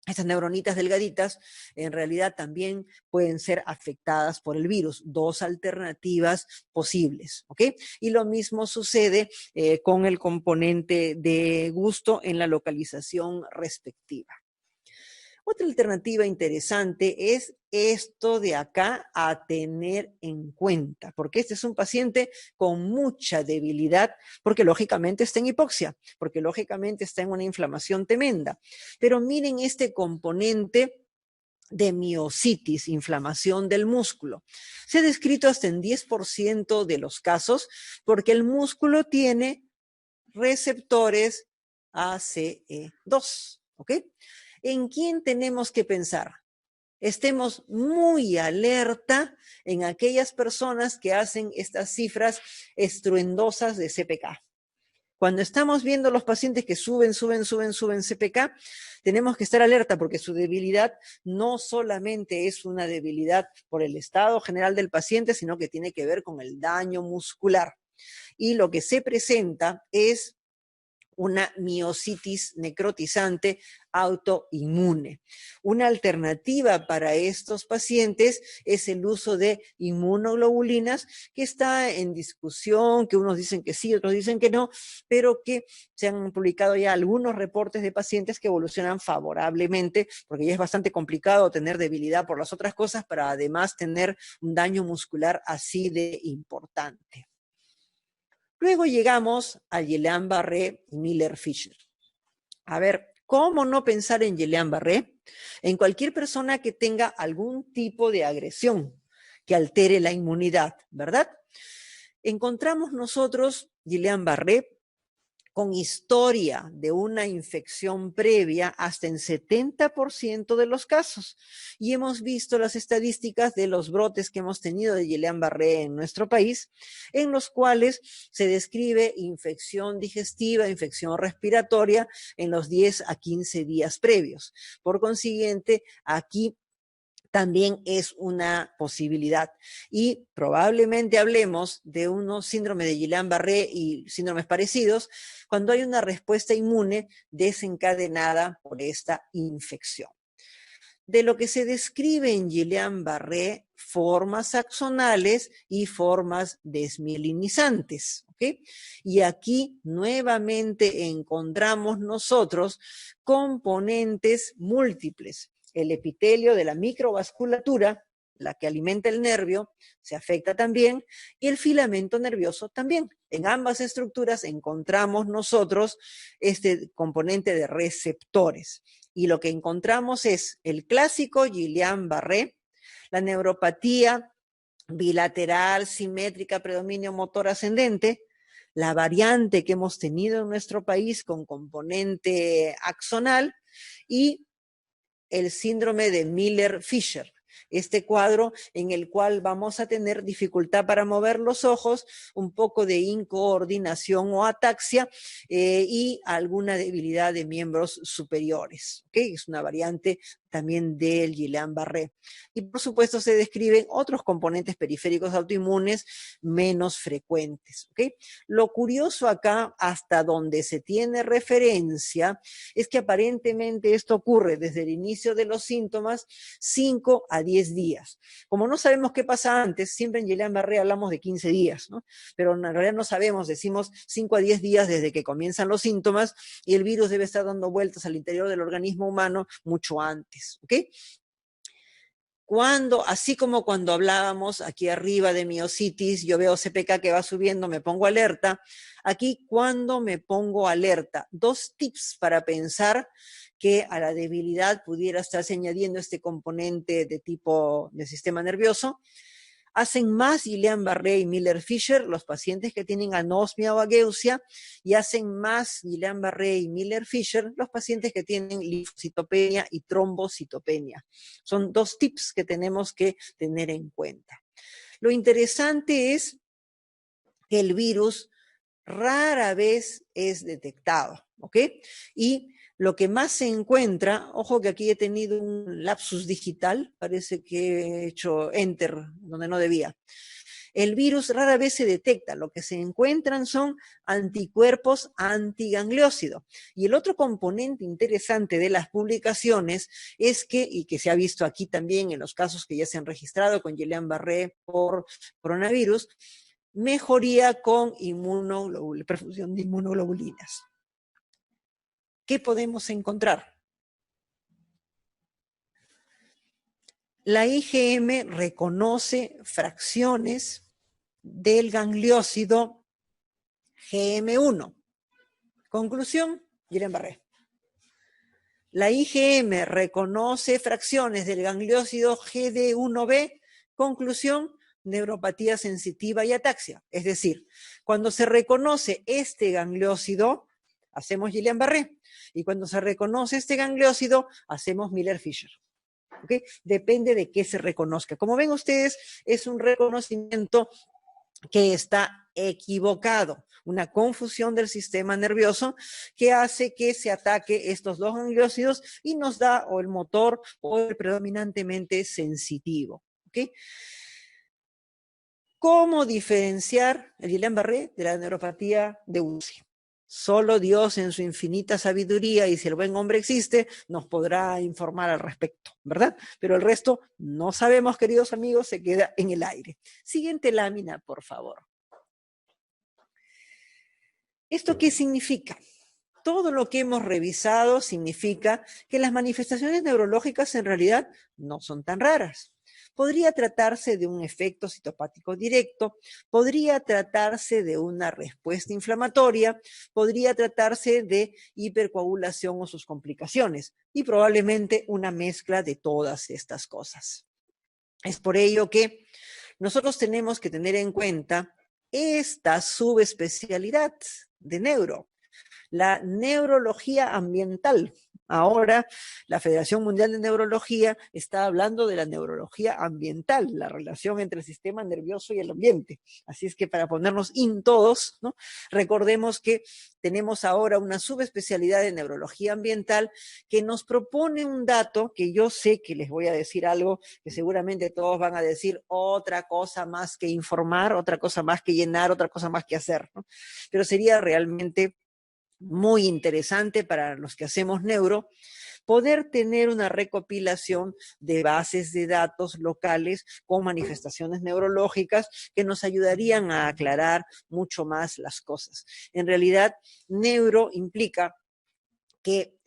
Estas neuronitas delgaditas en realidad también pueden ser afectadas por el virus. Dos alternativas posibles, ¿ok? Y lo mismo sucede con el componente de gusto en la localización respectiva. Otra alternativa interesante es esto de acá a tener en cuenta, porque este es un paciente con mucha debilidad, porque lógicamente está en hipoxia, porque lógicamente está en una inflamación tremenda. Pero miren este componente de miositis, inflamación del músculo. Se ha descrito hasta en 10% de los casos porque el músculo tiene receptores ACE2, ¿ok? ¿En quién tenemos que pensar? Estemos muy alerta en aquellas personas que hacen estas cifras estruendosas de CPK. Cuando estamos viendo los pacientes que suben CPK, tenemos que estar alerta porque su debilidad no solamente es una debilidad por el estado general del paciente, sino que tiene que ver con el daño muscular. Y lo que se presenta es una miositis necrotizante autoinmune. Una alternativa para estos pacientes es el uso de inmunoglobulinas, que está en discusión, que unos dicen que sí, otros dicen que no, pero que se han publicado ya algunos reportes de pacientes que evolucionan favorablemente, porque ya es bastante complicado tener debilidad por las otras cosas, para además tener un daño muscular así de importante. Luego llegamos a Guillain-Barré y Miller-Fisher. A ver, ¿cómo no pensar en Guillain-Barré? En cualquier persona que tenga algún tipo de agresión que altere la inmunidad, ¿verdad? Encontramos nosotros Guillain-Barré con historia de una infección previa hasta en 70% de los casos. Y hemos visto las estadísticas de los brotes que hemos tenido de Guillain-Barré en nuestro país, en los cuales se describe infección digestiva, infección respiratoria en los 10 a 15 días previos. Por consiguiente, aquí también es una posibilidad. Y probablemente hablemos de unos síndromes de Guillain-Barré y síndromes parecidos cuando hay una respuesta inmune desencadenada por esta infección. De lo que se describe en Guillain-Barré, formas axonales y formas desmielinizantes. ¿Okay? Y aquí nuevamente encontramos nosotros componentes múltiples. El epitelio de la microvasculatura, la que alimenta el nervio, se afecta también, y el filamento nervioso también. En ambas estructuras encontramos nosotros este componente de receptores. Y lo que encontramos es el clásico Guillain-Barré, la neuropatía bilateral, simétrica, predominio motor ascendente, la variante que hemos tenido en nuestro país con componente axonal y el síndrome de Miller-Fisher. Este cuadro en el cual vamos a tener dificultad para mover los ojos, un poco de incoordinación o ataxia y alguna debilidad de miembros superiores. ¿Okay? Es una variante también del Guillain-Barré. Y por supuesto se describen otros componentes periféricos autoinmunes menos frecuentes. ¿Okay? Lo curioso acá, hasta donde se tiene referencia, es que aparentemente esto ocurre desde el inicio de los síntomas 5 a 10 días. Como no sabemos qué pasa antes, siempre en Guillain-Barré hablamos de 15 días, ¿no? Pero en realidad no sabemos, decimos 5 a 10 días desde que comienzan los síntomas y el virus debe estar dando vueltas al interior del organismo humano mucho antes, ¿ok? Cuando, así como cuando hablábamos aquí arriba de miositis, yo veo CPK que va subiendo, me pongo alerta. Aquí, ¿cuándo me pongo alerta? 2 tips para pensar que a la debilidad pudiera estarse añadiendo este componente de tipo de sistema nervioso. Hacen más Guillain-Barré y Miller-Fisher los pacientes que tienen anosmia o ageusia, y hacen más Guillain-Barré y Miller-Fisher los pacientes que tienen linfocitopenia y trombocitopenia. Son 2 tips que tenemos que tener en cuenta. Lo interesante es que el virus rara vez es detectado, ¿ok? Y lo que más se encuentra, ojo que aquí he tenido un lapsus digital, parece que he hecho enter donde no debía. El virus rara vez se detecta, lo que se encuentran son anticuerpos antigangliósido. Y el otro componente interesante de las publicaciones es que, y que se ha visto aquí también en los casos que ya se han registrado con Guillain-Barré por coronavirus, mejoría con perfusión de inmunoglobulinas. ¿Qué podemos encontrar? La IgM reconoce fracciones del gangliósido GM1. Conclusión, Guillain-Barré. La IgM reconoce fracciones del gangliósido GD1B. Conclusión, neuropatía sensitiva y ataxia. Es decir, cuando se reconoce este gangliósido, hacemos Guillain-Barré. Y cuando se reconoce este gangliósido, hacemos Miller-Fisher. ¿Okay? Depende de qué se reconozca. Como ven ustedes, es un reconocimiento que está equivocado, una confusión del sistema nervioso que hace que se ataque estos dos gangliósidos y nos da o el motor o el predominantemente sensitivo. ¿Okay? ¿Cómo diferenciar el Guillain-Barré de la neuropatía de UCI? Solo Dios en su infinita sabiduría, y si el buen hombre existe, nos podrá informar al respecto, ¿verdad? Pero el resto no sabemos, queridos amigos, se queda en el aire. Siguiente lámina, por favor. ¿Esto qué significa? Todo lo que hemos revisado significa que las manifestaciones neurológicas en realidad no son tan raras. Podría tratarse de un efecto citopático directo, podría tratarse de una respuesta inflamatoria, podría tratarse de hipercoagulación o sus complicaciones, y probablemente una mezcla de todas estas cosas. Es por ello que nosotros tenemos que tener en cuenta esta subespecialidad de neuro, la neurología ambiental. Ahora, la Federación Mundial de Neurología está hablando de la neurología ambiental, la relación entre el sistema nervioso y el ambiente. Así es que para ponernos todos, ¿no? Recordemos que tenemos ahora una subespecialidad de neurología ambiental que nos propone un dato que yo sé que les voy a decir algo que seguramente todos van a decir otra cosa más que informar, otra cosa más que llenar, otra cosa más que hacer, ¿no? Pero sería realmente muy interesante para los que hacemos neuro, poder tener una recopilación de bases de datos locales con manifestaciones neurológicas que nos ayudarían a aclarar mucho más las cosas. En realidad, neuro implica que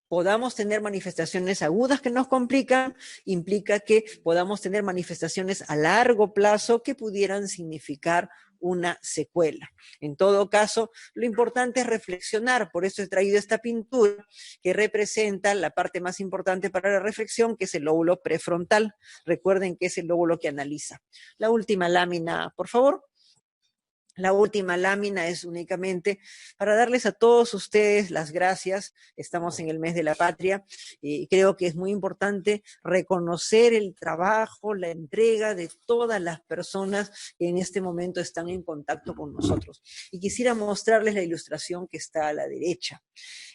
podamos tener manifestaciones agudas que nos complican, implica que podamos tener manifestaciones a largo plazo que pudieran significar una secuela. En todo caso, lo importante es reflexionar, por eso he traído esta pintura que representa la parte más importante para la reflexión, que es el lóbulo prefrontal. Recuerden que es el lóbulo que analiza. La última lámina, por favor. La última lámina es únicamente para darles a todos ustedes las gracias. Estamos en el mes de la patria y creo que es muy importante reconocer el trabajo, la entrega de todas las personas que en este momento están en contacto con nosotros. Y quisiera mostrarles la ilustración que está a la derecha.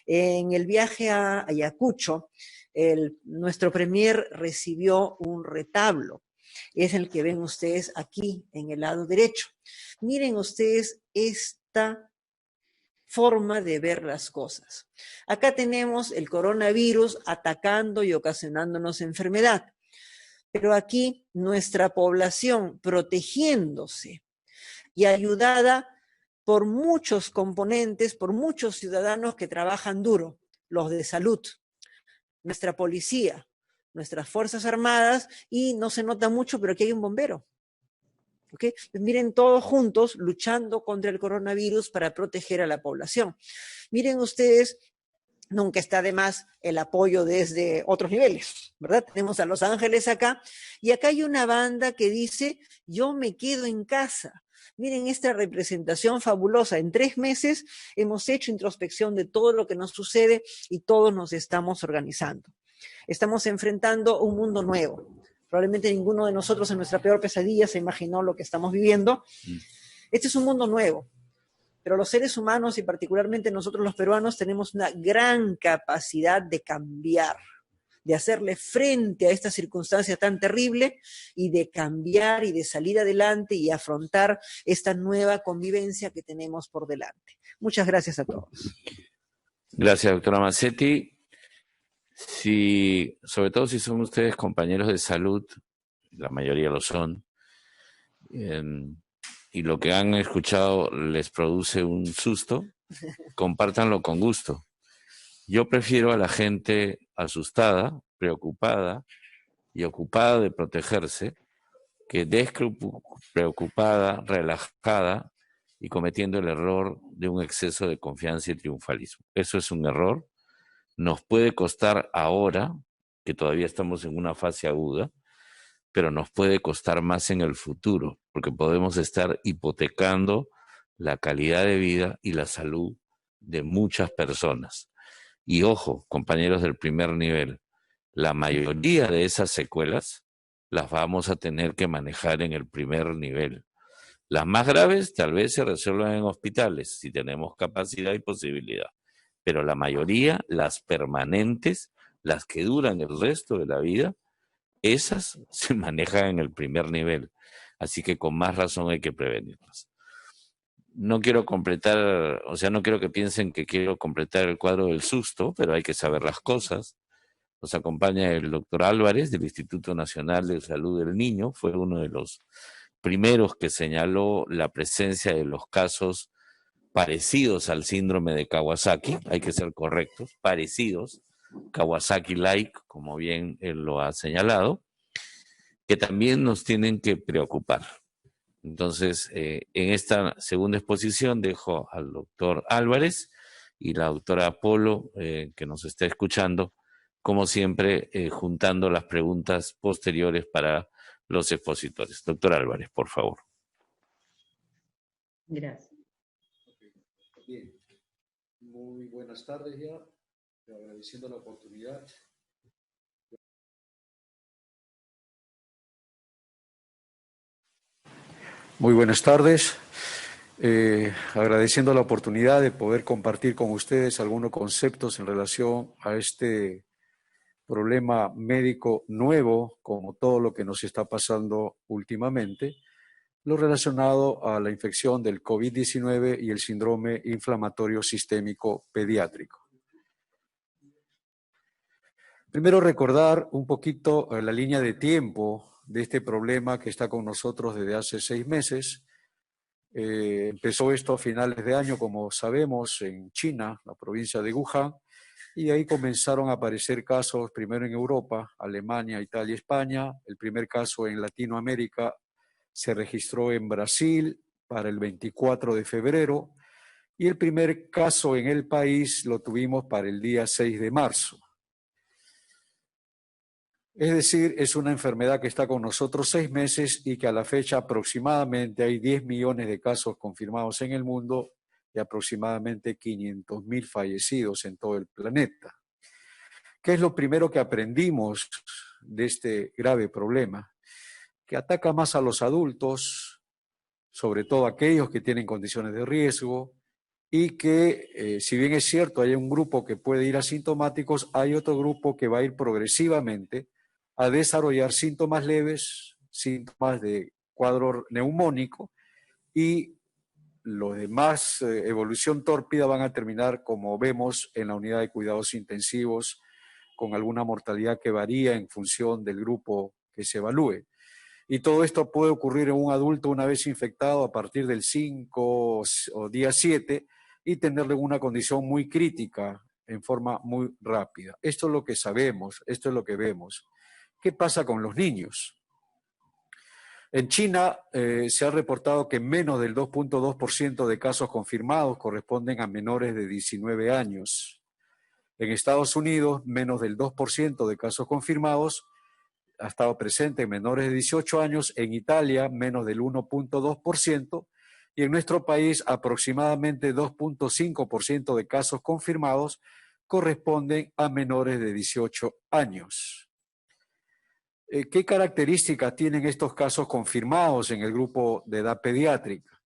En el viaje a Ayacucho, nuestro premier recibió un retablo. Es el que ven ustedes aquí en el lado derecho. Miren ustedes esta forma de ver las cosas. Acá tenemos el coronavirus atacando y ocasionándonos enfermedad, pero aquí nuestra población protegiéndose y ayudada por muchos componentes, por muchos ciudadanos que trabajan duro, los de salud, nuestra policía, nuestras Fuerzas Armadas, y no se nota mucho, pero aquí hay un bombero. ¿Okay? Pues miren todos juntos luchando contra el coronavirus para proteger a la población. Miren ustedes, nunca está de más el apoyo desde otros niveles, ¿verdad? Tenemos a Los Ángeles acá, y acá hay una banda que dice, yo me quedo en casa. Miren esta representación fabulosa. En 3 meses hemos hecho introspección de todo lo que nos sucede y todos nos estamos organizando. Estamos enfrentando un mundo nuevo. Probablemente ninguno de nosotros en nuestra peor pesadilla se imaginó lo que estamos viviendo. Este es un mundo nuevo, pero los seres humanos y particularmente nosotros los peruanos tenemos una gran capacidad de cambiar, de hacerle frente a esta circunstancia tan terrible y de cambiar y de salir adelante y afrontar esta nueva convivencia que tenemos por delante. Muchas gracias a todos. Gracias, doctora Mazzetti. Sobre todo si son ustedes compañeros de salud, la mayoría lo son, y lo que han escuchado les produce un susto, compártanlo con gusto. Yo prefiero a la gente asustada, preocupada y ocupada de protegerse, que despreocupada, relajada y cometiendo el error de un exceso de confianza y triunfalismo. Eso es un error. Nos puede costar ahora, que todavía estamos en una fase aguda, pero nos puede costar más en el futuro, porque podemos estar hipotecando la calidad de vida y la salud de muchas personas. Y ojo, compañeros del primer nivel, la mayoría de esas secuelas las vamos a tener que manejar en el primer nivel. Las más graves tal vez se resuelvan en hospitales, si tenemos capacidad y posibilidad. Pero la mayoría, las permanentes, las que duran el resto de la vida, esas se manejan en el primer nivel. Así que con más razón hay que prevenirlas. No quiero completar, o sea, no quiero que piensen que quiero completar el cuadro del susto, pero hay que saber las cosas. Nos acompaña el doctor Álvarez del Instituto Nacional de Salud del Niño, fue uno de los primeros que señaló la presencia de los casos parecidos al síndrome de Kawasaki, hay que ser correctos, parecidos, Kawasaki-like, como bien él lo ha señalado, que también nos tienen que preocupar. Entonces, en esta segunda exposición dejo al doctor Álvarez y la doctora Polo, que nos está escuchando, como siempre, juntando las preguntas posteriores para los expositores. Doctor Álvarez, por favor. Gracias. Bien, muy buenas tardes ya, agradeciendo la oportunidad. Muy buenas tardes, agradeciendo la oportunidad de poder compartir con ustedes algunos conceptos en relación a este problema médico nuevo, como todo lo que nos está pasando últimamente, lo relacionado a la infección del COVID-19 y el síndrome inflamatorio sistémico pediátrico. Primero recordar un poquito la línea de tiempo de este problema que está con nosotros desde hace 6 meses. Empezó esto a finales de año, como sabemos, en China, la provincia de Wuhan, y ahí comenzaron a aparecer casos primero en Europa, Alemania, Italia, España. El primer caso en Latinoamérica se registró en Brasil para el 24 de febrero y el primer caso en el país lo tuvimos para el día 6 de marzo. Es decir, es una enfermedad que está con nosotros 6 meses y que a la fecha aproximadamente hay 10 millones de casos confirmados en el mundo y aproximadamente 500.000 fallecidos en todo el planeta. ¿Qué es lo primero que aprendimos de este grave problema? Que ataca más a los adultos, sobre todo aquellos que tienen condiciones de riesgo, y que si bien es cierto hay un grupo que puede ir asintomáticos, hay otro grupo que va a ir progresivamente a desarrollar síntomas leves, síntomas de cuadro neumónico, y los demás evolución tórpida van a terminar, como vemos, en la unidad de cuidados intensivos, con alguna mortalidad que varía en función del grupo que se evalúe. Y todo esto puede ocurrir en un adulto una vez infectado a partir del 5 o día 7 y tenerle una condición muy crítica en forma muy rápida. Esto es lo que sabemos, esto es lo que vemos. ¿Qué pasa con los niños? En China se ha reportado que menos del 2.2% de casos confirmados corresponden a menores de 19 años. En Estados Unidos, menos del 2% de casos confirmados ha estado presente en menores de 18 años, en Italia menos del 1.2% y en nuestro país aproximadamente 2.5% de casos confirmados corresponden a menores de 18 años. ¿Qué características tienen estos casos confirmados en el grupo de edad pediátrica?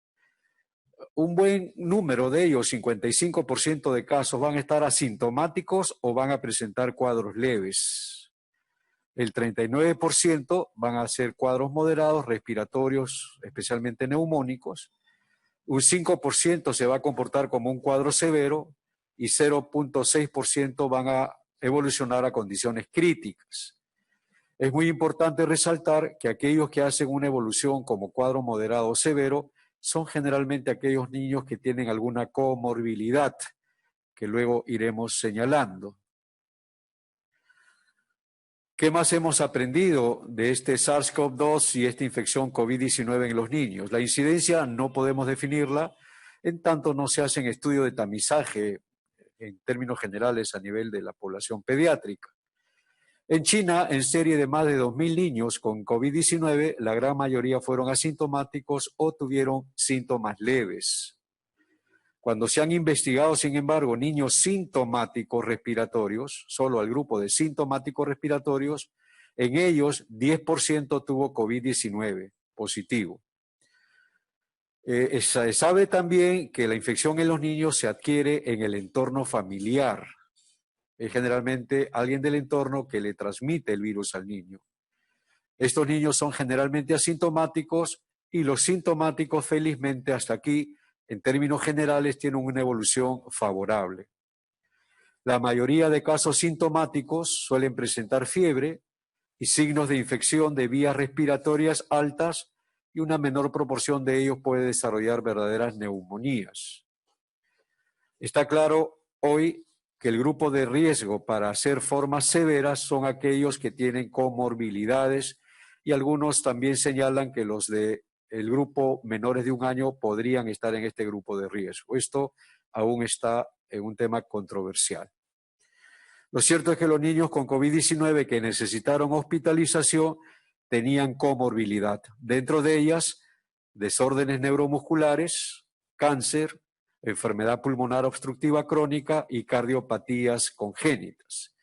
Un buen número de ellos, 55% de casos, van a estar asintomáticos o van a presentar cuadros leves. El 39% van a ser cuadros moderados, respiratorios, especialmente neumónicos. Un 5% se va a comportar como un cuadro severo y 0.6% van a evolucionar a condiciones críticas. Es muy importante resaltar que aquellos que hacen una evolución como cuadro moderado o severo son generalmente aquellos niños que tienen alguna comorbilidad, que luego iremos señalando. ¿Qué más hemos aprendido de este SARS-CoV-2 y esta infección COVID-19 en los niños? La incidencia no podemos definirla, en tanto no se hacen estudios de tamizaje en términos generales a nivel de la población pediátrica. En China, en serie de más de 2.000 niños con COVID-19, la gran mayoría fueron asintomáticos o tuvieron síntomas leves. Cuando se han investigado, sin embargo, niños sintomáticos respiratorios, solo al grupo de sintomáticos respiratorios, en ellos 10% tuvo COVID-19 positivo. Se sabe también que la infección en los niños se adquiere en el entorno familiar. Es generalmente alguien del entorno que le transmite el virus al niño. Estos niños son generalmente asintomáticos y los sintomáticos, felizmente, hasta aquí, en términos generales, tienen una evolución favorable. La mayoría de casos sintomáticos suelen presentar fiebre y signos de infección de vías respiratorias altas y una menor proporción de ellos puede desarrollar verdaderas neumonías. Está claro hoy que el grupo de riesgo para hacer formas severas son aquellos que tienen comorbilidades y algunos también señalan que los del grupo menores de 1 año podrían estar en este grupo de riesgo. Esto aún está en un tema controversial. Lo cierto es que los niños con COVID-19 que necesitaron hospitalización tenían comorbilidad. Dentro de ellas, desórdenes neuromusculares, cáncer, enfermedad pulmonar obstructiva crónica y cardiopatías congénitas.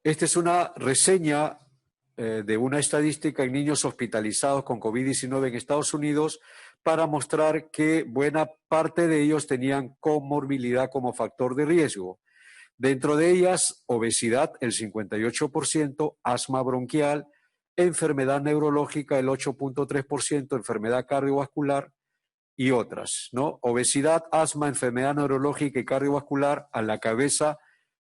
Esta es una reseña de una estadística en niños hospitalizados con COVID-19 en Estados Unidos para mostrar que buena parte de ellos tenían comorbilidad como factor de riesgo. Dentro de ellas, obesidad, el 58%, asma bronquial, enfermedad neurológica, el 8.3%, enfermedad cardiovascular y otras, ¿no? Obesidad, asma, enfermedad neurológica y cardiovascular a la cabeza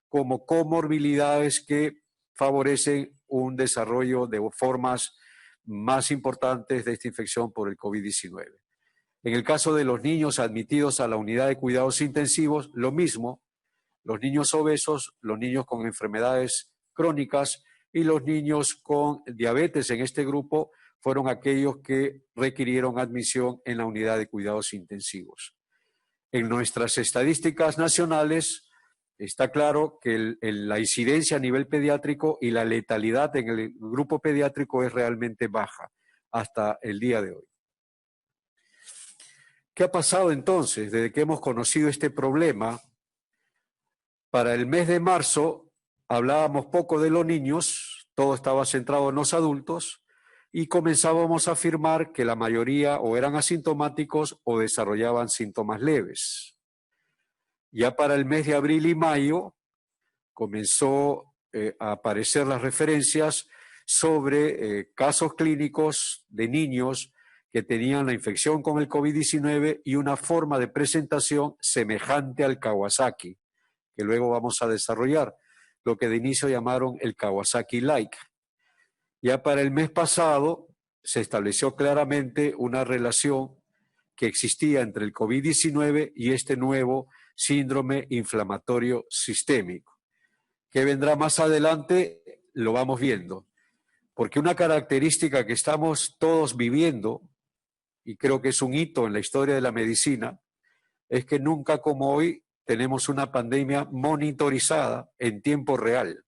como comorbilidades que favorecen un desarrollo de formas más importantes de esta infección por el COVID-19. En el caso de los niños admitidos a la unidad de cuidados intensivos, lo mismo, los niños obesos, los niños con enfermedades crónicas y los niños con diabetes en este grupo fueron aquellos que requirieron admisión en la unidad de cuidados intensivos. En nuestras estadísticas nacionales está claro que la incidencia a nivel pediátrico y la letalidad en el grupo pediátrico es realmente baja hasta el día de hoy. ¿Qué ha pasado entonces desde que hemos conocido este problema? Para el mes de marzo hablábamos poco de los niños, todo estaba centrado en los adultos y comenzábamos a afirmar que la mayoría o eran asintomáticos o desarrollaban síntomas leves. Ya para el mes de abril y mayo comenzó a aparecer las referencias sobre casos clínicos de niños que tenían la infección con el COVID-19 y una forma de presentación semejante al Kawasaki, que luego vamos a desarrollar, lo que de inicio llamaron el Kawasaki-like. Ya para el mes pasado se estableció claramente una relación que existía entre el COVID-19 y este nuevo síndrome inflamatorio sistémico. ¿Qué vendrá más adelante? Lo vamos viendo. Porque una característica que estamos todos viviendo, y creo que es un hito en la historia de la medicina, es que nunca como hoy tenemos una pandemia monitorizada en tiempo real.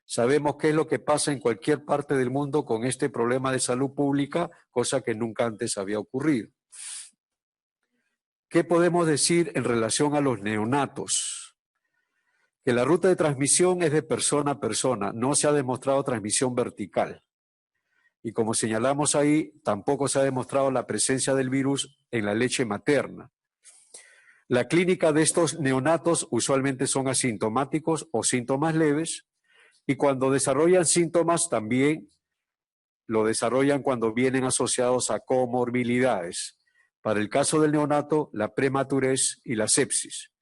Sabemos qué es lo que pasa en cualquier parte del mundo con este problema de salud pública, cosa que nunca antes había ocurrido. ¿Qué podemos decir en relación a los neonatos? Que la ruta de transmisión es de persona a persona, no se ha demostrado transmisión vertical. Y como señalamos ahí, tampoco se ha demostrado la presencia del virus en la leche materna. La clínica de estos neonatos usualmente son asintomáticos o síntomas leves, y cuando desarrollan síntomas también lo desarrollan cuando vienen asociados a comorbilidades. Para el caso del neonato, la prematurez y la sepsis.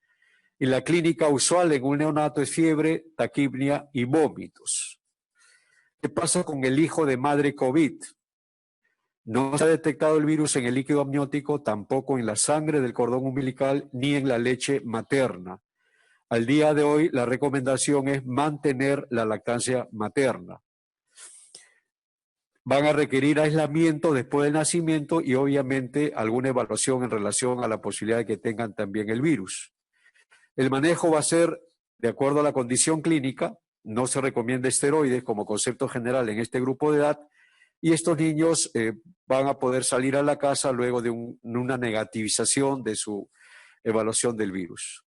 Y la clínica usual en un neonato es fiebre, taquipnia y vómitos. ¿Qué pasa con el hijo de madre COVID? No se ha detectado el virus en el líquido amniótico, tampoco en la sangre del cordón umbilical ni en la leche materna. Al día de hoy, la recomendación es mantener la lactancia materna. Van a requerir aislamiento después del nacimiento y obviamente alguna evaluación en relación a la posibilidad de que tengan también el virus. El manejo va a ser de acuerdo a la condición clínica. No se recomienda esteroides como concepto general en este grupo de edad, y estos niños van a poder salir a la casa luego de una negativización de su evaluación del virus.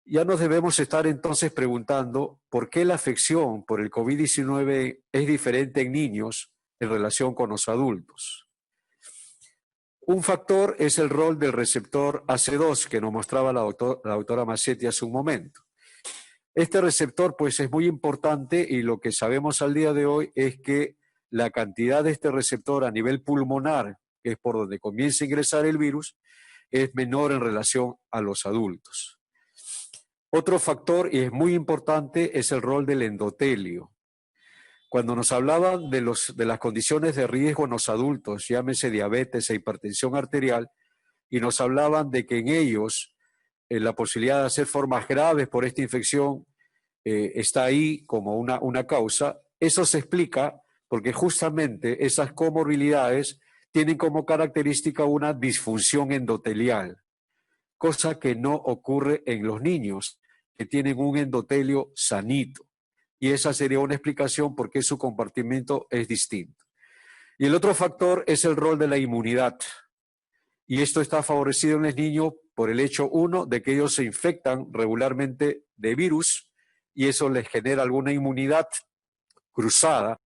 Ya nos debemos estar entonces preguntando por qué la afección por el COVID-19 es diferente en niños en relación con los adultos. Un factor es el rol del receptor AC2 que nos mostraba la doctora Massetti hace un momento. Este receptor pues es muy importante, y lo que sabemos al día de hoy es que la cantidad de este receptor a nivel pulmonar, que es por donde comienza a ingresar el virus, es menor en relación a los adultos. Otro factor, y es muy importante, es el rol del endotelio. Cuando nos hablaban de las condiciones de riesgo en los adultos, llámese diabetes e hipertensión arterial, y nos hablaban de que en ellos la posibilidad de hacer formas graves por esta infección está ahí como una causa, eso se explica porque justamente esas comorbilidades tienen como característica una disfunción endotelial, cosa que no ocurre en los niños, que tienen un endotelio sanito. Y esa sería una explicación por qué su comportamiento es distinto. Y el otro factor es el rol de la inmunidad. Y esto está favorecido en el niño por el hecho, uno, de que ellos se infectan regularmente de virus y eso les genera alguna inmunidad cruzada.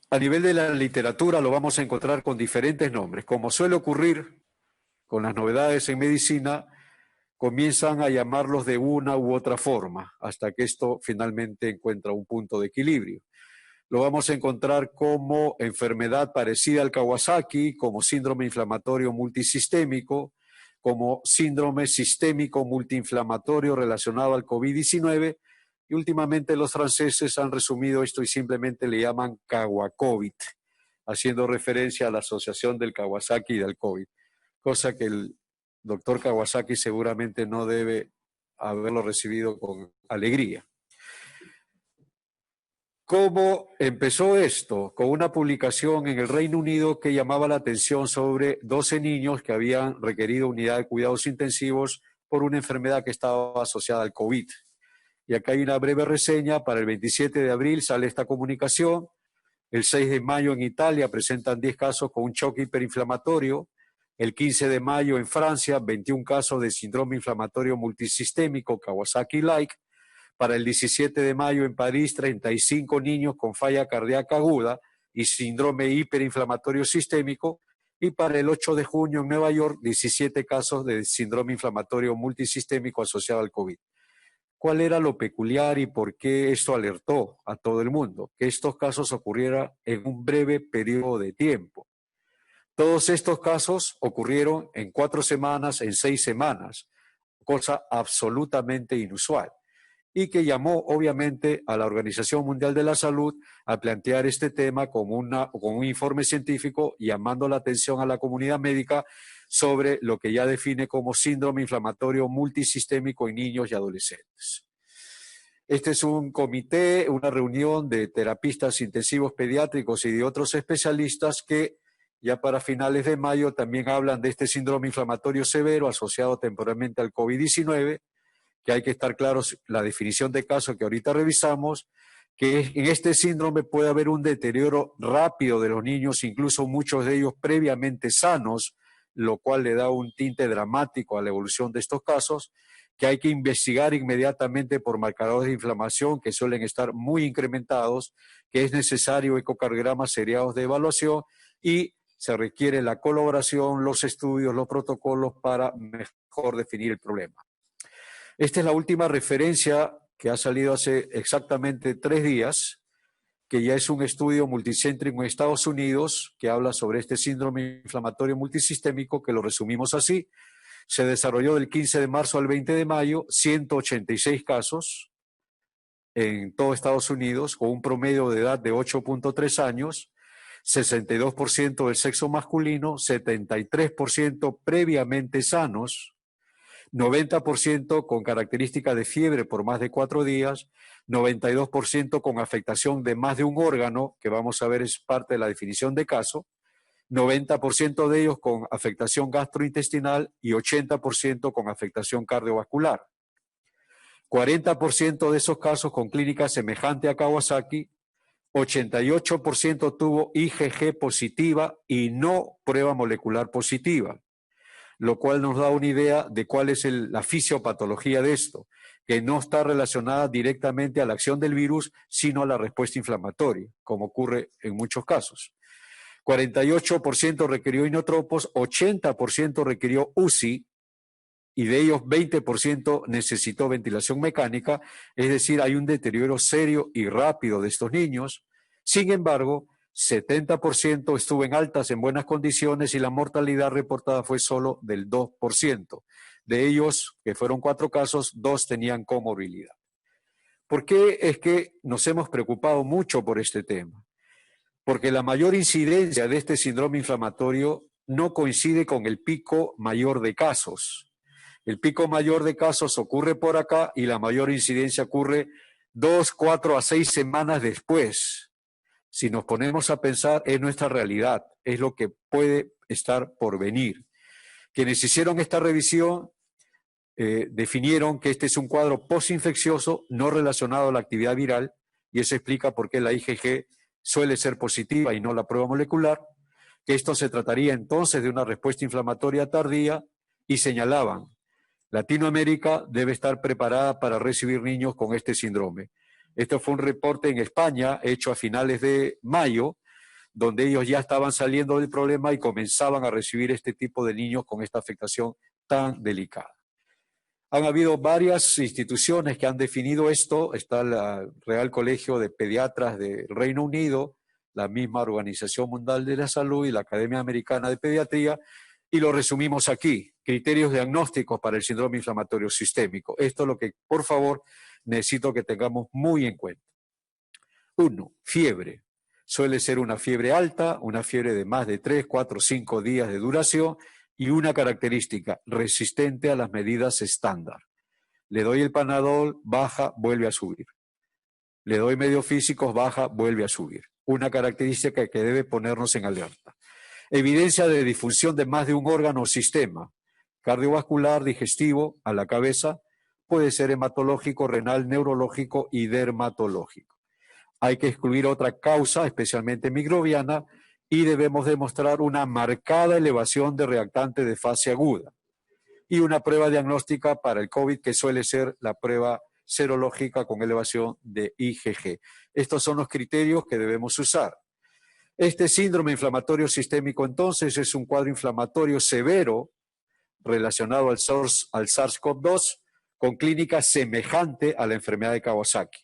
A nivel de la literatura lo vamos a encontrar con diferentes nombres. Como suele ocurrir con las novedades en medicina, comienzan a llamarlos de una u otra forma, hasta que esto finalmente encuentra un punto de equilibrio. Lo vamos a encontrar como enfermedad parecida al Kawasaki, como síndrome inflamatorio multisistémico, como síndrome sistémico multiinflamatorio relacionado al COVID-19, y últimamente los franceses han resumido esto y simplemente le llaman Kawakovid, haciendo referencia a la asociación del Kawasaki y del COVID, cosa que el doctor Kawasaki seguramente no debe haberlo recibido con alegría. ¿Cómo empezó esto? Con una publicación en el Reino Unido que llamaba la atención sobre 12 niños que habían requerido unidad de cuidados intensivos por una enfermedad que estaba asociada al COVID. Y acá hay una breve reseña. Para el 27 de abril sale esta comunicación. El 6 de mayo en Italia presentan 10 casos con un choque hiperinflamatorio. El 15 de mayo en Francia, 21 casos de síndrome inflamatorio multisistémico, Kawasaki-like. Para el 17 de mayo en París, 35 niños con falla cardíaca aguda y síndrome hiperinflamatorio sistémico. Y para el 8 de junio en Nueva York, 17 casos de síndrome inflamatorio multisistémico asociado al COVID. ¿Cuál era lo peculiar y por qué esto alertó a todo el mundo? Que estos casos ocurrieran en un breve periodo de tiempo. Todos estos casos ocurrieron en 4 semanas, en 6 semanas. cosa absolutamente inusual, y que llamó obviamente a la Organización Mundial de la Salud a plantear este tema con un informe científico, llamando la atención a la comunidad médica sobre lo que ya define como síndrome inflamatorio multisistémico en niños y adolescentes. Este es un comité, una reunión de terapistas intensivos pediátricos y de otros especialistas que ya para finales de mayo también hablan de este síndrome inflamatorio severo asociado temporalmente al COVID-19, que hay que estar claros la definición de caso que ahorita revisamos, que en este síndrome puede haber un deterioro rápido de los niños, incluso muchos de ellos previamente sanos, lo cual le da un tinte dramático a la evolución de estos casos, que hay que investigar inmediatamente por marcadores de inflamación que suelen estar muy incrementados, que es necesario ecocardiogramas seriados de evaluación y se requiere la colaboración, los estudios, los protocolos para mejor definir el problema. Esta es la última referencia que ha salido hace exactamente 3 días, que ya es un estudio multicéntrico en Estados Unidos que habla sobre este síndrome inflamatorio multisistémico, que lo resumimos así. Se desarrolló del 15 de marzo al 20 de mayo, 186 casos en todo Estados Unidos, con un promedio de edad de 8.3 años, 62% del sexo masculino, 73% previamente sanos, 90% con característica de fiebre por más de 4 días, 92% con afectación de más de un órgano, que vamos a ver es parte de la definición de caso, 90% de ellos con afectación gastrointestinal y 80% con afectación cardiovascular. 40% de esos casos con clínica semejante a Kawasaki, 88% tuvo IgG positiva y no prueba molecular positiva, lo cual nos da una idea de cuál es la fisiopatología de esto, que no está relacionada directamente a la acción del virus, sino a la respuesta inflamatoria, como ocurre en muchos casos. 48% requirió inotropos, 80% requirió UCI, y de ellos 20% necesitó ventilación mecánica, es decir, hay un deterioro serio y rápido de estos niños. Sin embargo, 70% estuvo en altas en buenas condiciones y la mortalidad reportada fue solo del 2%. De ellos, que fueron 4 casos, 2 tenían comorbilidad. ¿Por qué es que nos hemos preocupado mucho por este tema? Porque la mayor incidencia de este síndrome inflamatorio no coincide con el pico mayor de casos. El pico mayor de casos ocurre por acá y la mayor incidencia ocurre 2, 4 a 6 semanas después. Si nos ponemos a pensar, es nuestra realidad, es lo que puede estar por venir. Quienes hicieron esta revisión definieron que este es un cuadro postinfeccioso no relacionado a la actividad viral, y eso explica por qué la IgG suele ser positiva y no la prueba molecular, que esto se trataría entonces de una respuesta inflamatoria tardía, y señalaban, Latinoamérica debe estar preparada para recibir niños con este síndrome. Esto fue un reporte en España hecho a finales de mayo, donde ellos ya estaban saliendo del problema y comenzaban a recibir este tipo de niños con esta afectación tan delicada. Han habido varias instituciones que han definido esto. Está el Real Colegio de Pediatras del Reino Unido, la misma Organización Mundial de la Salud y la Academia Americana de Pediatría, y lo resumimos aquí: criterios diagnósticos para el síndrome inflamatorio sistémico. Esto es lo que, por favor, necesito que tengamos muy en cuenta. 1. Fiebre. Suele ser una fiebre alta, una fiebre de más de 3, 4, 5 días de duración y una característica: resistente a las medidas estándar. Le doy el Panadol, baja, vuelve a subir. Le doy mediofísicos, baja, vuelve a subir. Una característica que debe ponernos en alerta. Evidencia de disfunción de más de un órgano o sistema: cardiovascular, digestivo, a la cabeza, puede ser hematológico, renal, neurológico y dermatológico. Hay que excluir otra causa, especialmente microbiana, y debemos demostrar una marcada elevación de reactante de fase aguda y una prueba diagnóstica para el COVID, que suele ser la prueba serológica con elevación de IgG. Estos son los criterios que debemos usar. Este síndrome inflamatorio sistémico, entonces, es un cuadro inflamatorio severo relacionado al SARS-CoV-2 con clínica semejante a la enfermedad de Kawasaki.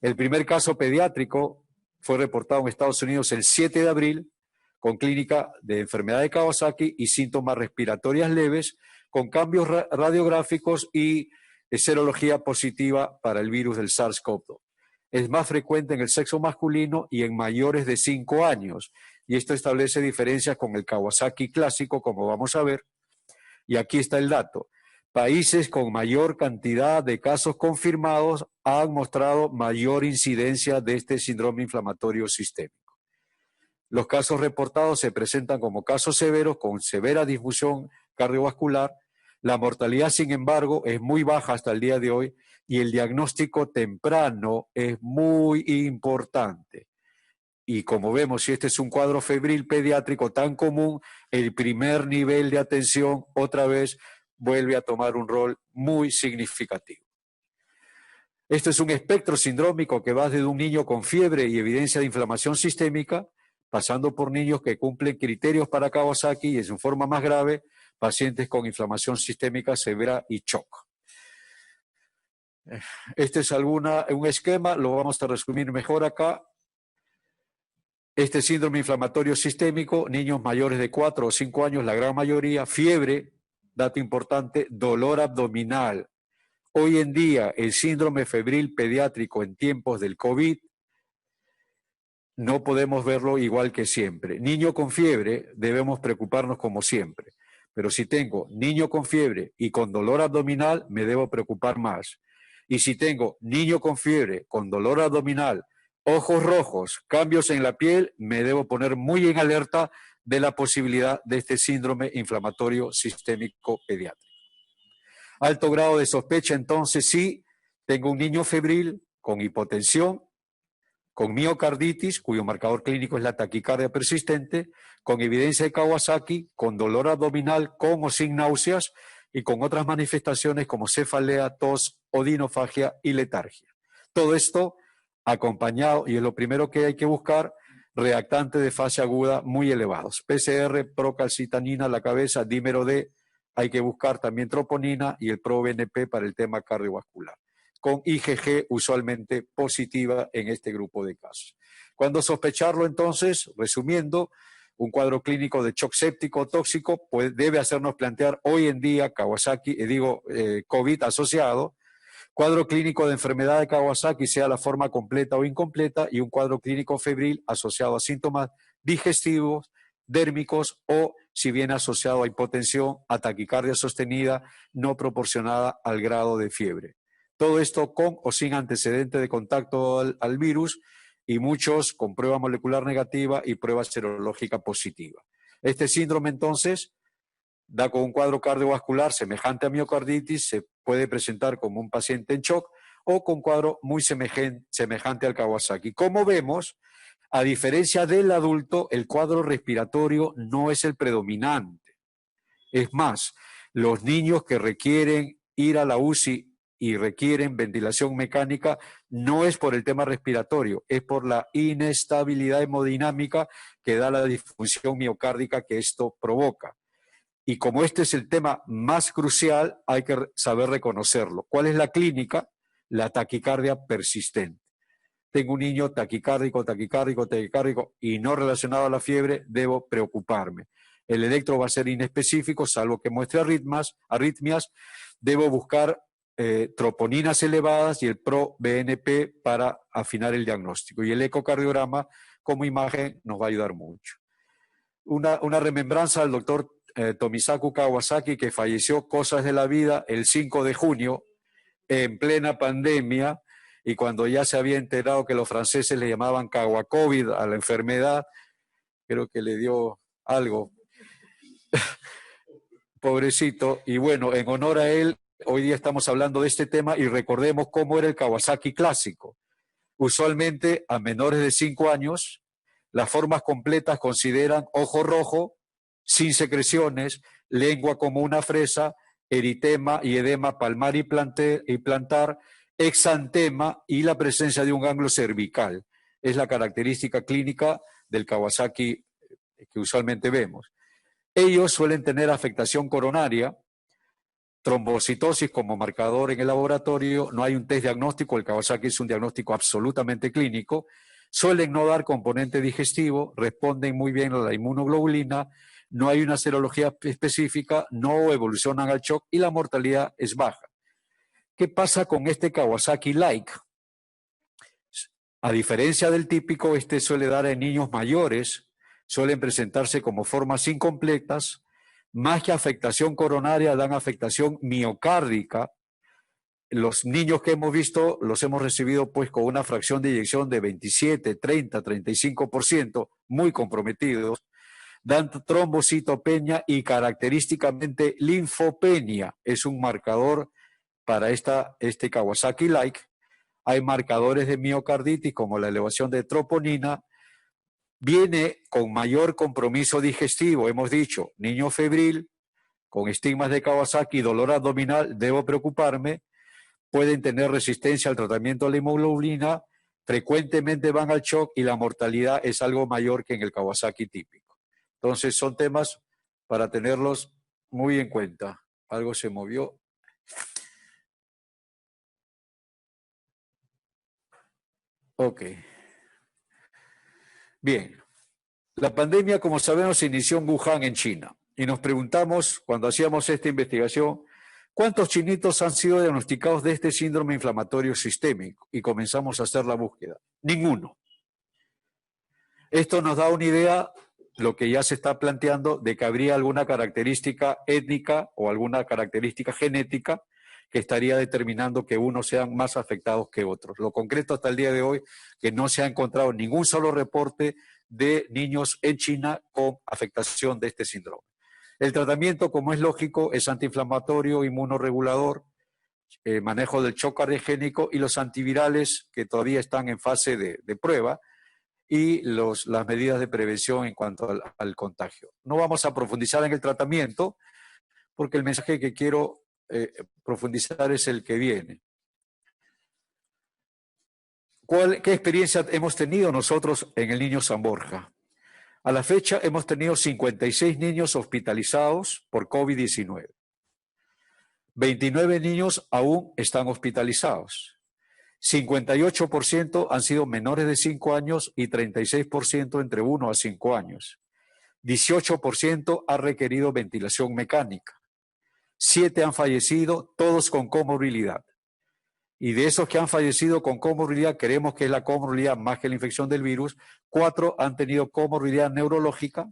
El primer caso pediátrico fue reportado en Estados Unidos el 7 de abril con clínica de enfermedad de Kawasaki y síntomas respiratorias leves, con cambios radiográficos y serología positiva para el virus del SARS-CoV-2. Es más frecuente en el sexo masculino y en mayores de 5 años. Y esto establece diferencias con el Kawasaki clásico, como vamos a ver. Y aquí está el dato. Países con mayor cantidad de casos confirmados han mostrado mayor incidencia de este síndrome inflamatorio sistémico. Los casos reportados se presentan como casos severos con severa disfunción cardiovascular. La mortalidad, sin embargo, es muy baja hasta el día de hoy y el diagnóstico temprano es muy importante. Y como vemos, si este es un cuadro febril pediátrico tan común, el primer nivel de atención otra vez vuelve a tomar un rol muy significativo. Esto es un espectro sindrómico que va desde un niño con fiebre y evidencia de inflamación sistémica, pasando por niños que cumplen criterios para Kawasaki y en su forma más grave, pacientes con inflamación sistémica severa y shock. Este es un esquema, lo vamos a resumir mejor acá. Este síndrome inflamatorio sistémico, niños mayores de 4 o 5 años, la gran mayoría, fiebre, dato importante, dolor abdominal. Hoy en día, el síndrome febril pediátrico en tiempos del COVID, no podemos verlo igual que siempre. Niño con fiebre, debemos preocuparnos como siempre. Pero si tengo niño con fiebre y con dolor abdominal, me debo preocupar más. Y si tengo niño con fiebre, con dolor abdominal, ojos rojos, cambios en la piel, me debo poner muy en alerta de la posibilidad de este síndrome inflamatorio sistémico pediátrico. Alto grado de sospecha, entonces, sí, tengo un niño febril con hipotensión, con miocarditis, cuyo marcador clínico es la taquicardia persistente, con evidencia de Kawasaki, con dolor abdominal, con o sin náuseas y con otras manifestaciones como cefalea, tos, odinofagia y letargia. Todo esto acompañado, y es lo primero que hay que buscar, reactantes de fase aguda muy elevados. PCR, procalcitanina, la cabeza, dímero D, hay que buscar también troponina y el ProBNP para el tema cardiovascular, con IgG usualmente positiva en este grupo de casos. Cuando sospecharlo, entonces, resumiendo, un cuadro clínico de shock séptico tóxico debe hacernos plantear hoy en día Kawasaki, COVID asociado, cuadro clínico de enfermedad de Kawasaki, sea la forma completa o incompleta, y un cuadro clínico febril asociado a síntomas digestivos, dérmicos o, si viene asociado a hipotensión, a taquicardia sostenida no proporcionada al grado de fiebre. Todo esto con o sin antecedente de contacto al virus y muchos con prueba molecular negativa y prueba serológica positiva. Este síndrome, entonces, da con un cuadro cardiovascular semejante a miocarditis, se puede presentar como un paciente en shock o con un cuadro muy semejante al Kawasaki. Como vemos, a diferencia del adulto, el cuadro respiratorio no es el predominante. Es más, los niños que requieren ir a la UCI y requieren ventilación mecánica no es por el tema respiratorio, es por la inestabilidad hemodinámica que da la disfunción miocárdica que esto provoca. Y como este es el tema más crucial, hay que saber reconocerlo. ¿Cuál es la clínica? La taquicardia persistente. Tengo un niño taquicárdico y no relacionado a la fiebre, debo preocuparme. El electro va a ser inespecífico, salvo que muestre arritmias. Debo buscar troponinas elevadas y el ProBNP para afinar el diagnóstico. Y el ecocardiograma como imagen nos va a ayudar mucho. Una remembranza al doctor Tomisaku Kawasaki, que falleció, cosas de la vida, el 5 de junio, en plena pandemia, y cuando ya se había enterado que los franceses le llamaban Kawakovid a la enfermedad, creo que le dio algo. Pobrecito. Y bueno, en honor a él, hoy día estamos hablando de este tema y recordemos cómo era el Kawasaki clásico. Usualmente a menores de 5 años, las formas completas consideran ojo rojo, sin secreciones, lengua como una fresa, eritema y edema palmar y plantar, exantema y la presencia de un ganglio cervical. Es la característica clínica del Kawasaki que usualmente vemos. Ellos suelen tener afectación coronaria, trombocitosis como marcador en el laboratorio, no hay un test diagnóstico, el Kawasaki es un diagnóstico absolutamente clínico, suelen no dar componente digestivo, responden muy bien a la inmunoglobulina, no hay una serología específica, no evolucionan al shock y la mortalidad es baja. ¿Qué pasa con este Kawasaki-like? A diferencia del típico, este suele dar en niños mayores, suelen presentarse como formas incompletas, más que afectación coronaria, dan afectación miocárdica. Los niños que hemos visto los hemos recibido pues con una fracción de eyección de 27, 30, 35%, muy comprometidos. Dan trombocitopenia y característicamente linfopenia. Es un marcador para este Kawasaki-like. Hay marcadores de miocarditis como la elevación de troponina. Viene con mayor compromiso digestivo, hemos dicho, niño febril, con estigmas de Kawasaki, dolor abdominal, debo preocuparme. Pueden tener resistencia al tratamiento de la hemoglobina, frecuentemente van al shock y la mortalidad es algo mayor que en el Kawasaki típico. Entonces son temas para tenerlos muy en cuenta. Algo se movió. Ok. Bien. La pandemia, como sabemos, se inició en Wuhan, en China. Y nos preguntamos, cuando hacíamos esta investigación, ¿cuántos chinitos han sido diagnosticados de este síndrome inflamatorio sistémico? Y comenzamos a hacer la búsqueda. Ninguno. Esto nos da una idea, lo que ya se está planteando, de que habría alguna característica étnica o alguna característica genética que estaría determinando que unos sean más afectados que otros. Lo concreto hasta el día de hoy, que no se ha encontrado ningún solo reporte de niños en China con afectación de este síndrome. El tratamiento, como es lógico, es antiinflamatorio, inmunorregulador, manejo del shock cardiogénico y los antivirales que todavía están en fase de prueba y las medidas de prevención en cuanto al contagio. No vamos a profundizar en el tratamiento porque el mensaje que quiero profundizar es el que viene. ¿Qué experiencia hemos tenido nosotros en el Niño San Borja? A la fecha hemos tenido 56 niños hospitalizados por COVID-19. 29 niños aún están hospitalizados. 58% han sido menores de 5 años y 36% entre 1 a 5 años. 18% ha requerido ventilación mecánica. 7 han fallecido, todos con comorbilidad. Y de esos que han fallecido con comorbilidad, creemos que es la comorbilidad más que la infección del virus, 4 han tenido comorbilidad neurológica,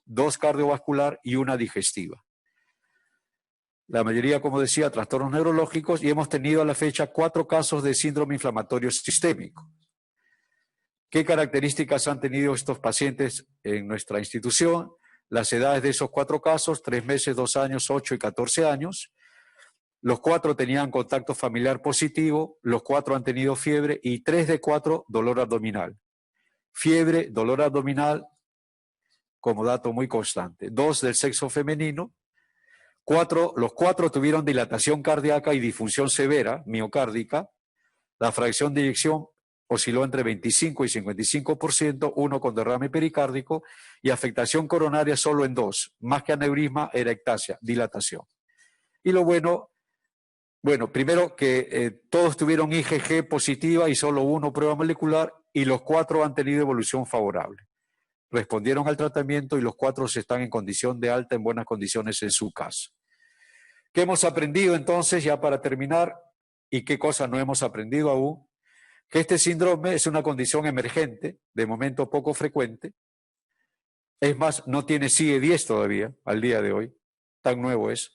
2 cardiovascular y 1 digestiva. La mayoría, como decía, trastornos neurológicos, y hemos tenido a la fecha 4 casos de síndrome inflamatorio sistémico. ¿Qué características han tenido estos pacientes en nuestra institución? Las edades de esos 4 casos, 3 meses, 2 años, 8 y 14 años. Los 4 tenían contacto familiar positivo, los 4 han tenido fiebre y 3 de 4 dolor abdominal. Fiebre, dolor abdominal, como dato muy constante. 2 del sexo femenino. Los 4 tuvieron dilatación cardíaca y disfunción severa, miocárdica. La fracción de eyección osciló entre 25 y 55%, 1 con derrame pericárdico y afectación coronaria solo en 2, más que aneurisma era ectasia, dilatación. Y lo bueno, primero que todos tuvieron IgG positiva y solo 1 prueba molecular y los 4 han tenido evolución favorable. Respondieron al tratamiento y los 4 están en condición de alta, en buenas condiciones en su casa. ¿Qué hemos aprendido entonces, ya para terminar? ¿Y qué cosas no hemos aprendido aún? Que este síndrome es una condición emergente, de momento poco frecuente. Es más, no tiene CIE-10 todavía, al día de hoy, tan nuevo es.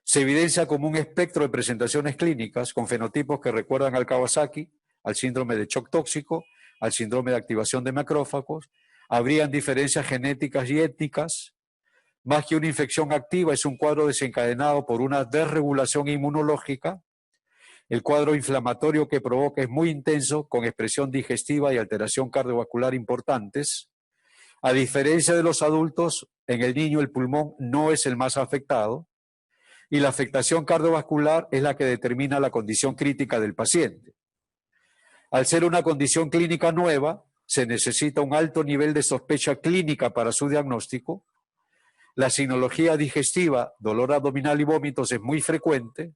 Se evidencia como un espectro de presentaciones clínicas con fenotipos que recuerdan al Kawasaki, al síndrome de shock tóxico, al síndrome de activación de macrófagos. Habrían diferencias genéticas y étnicas. Más que una infección activa, es un cuadro desencadenado por una desregulación inmunológica. El cuadro inflamatorio que provoca es muy intenso, con expresión digestiva y alteración cardiovascular importantes. A diferencia de los adultos, en el niño el pulmón no es el más afectado y la afectación cardiovascular es la que determina la condición crítica del paciente. Al ser una condición clínica nueva, se necesita un alto nivel de sospecha clínica para su diagnóstico. La sinología digestiva, dolor abdominal y vómitos es muy frecuente.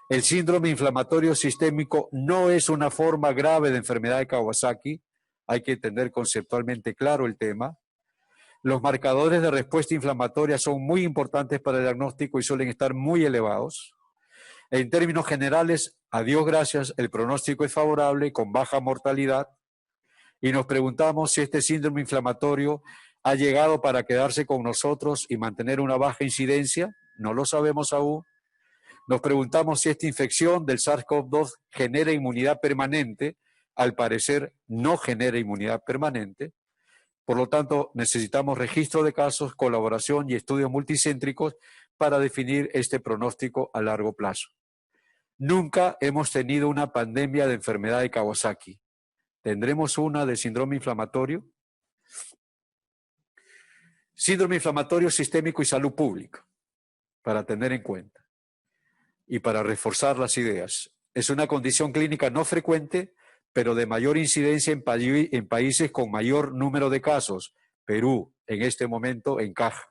El síndrome inflamatorio sistémico no es una forma grave de enfermedad de Kawasaki, hay que tener conceptualmente claro el tema. Los marcadores de respuesta inflamatoria son muy importantes para el diagnóstico y suelen estar muy elevados. En términos generales, a Dios gracias, el pronóstico es favorable, con baja mortalidad, y nos preguntamos si este síndrome inflamatorio ha llegado para quedarse con nosotros y mantener una baja incidencia. No lo sabemos aún. Nos preguntamos si esta infección del SARS-CoV-2 genera inmunidad permanente. Al parecer, no genera inmunidad permanente. Por lo tanto, necesitamos registro de casos, colaboración y estudios multicéntricos para definir este pronóstico a largo plazo. Nunca hemos tenido una pandemia de enfermedad de Kawasaki. ¿Tendremos una de síndrome inflamatorio? Síndrome inflamatorio sistémico y salud pública, para tener en cuenta y para reforzar las ideas. Es una condición clínica no frecuente, pero de mayor incidencia en países con mayor número de casos. Perú, en este momento, encaja.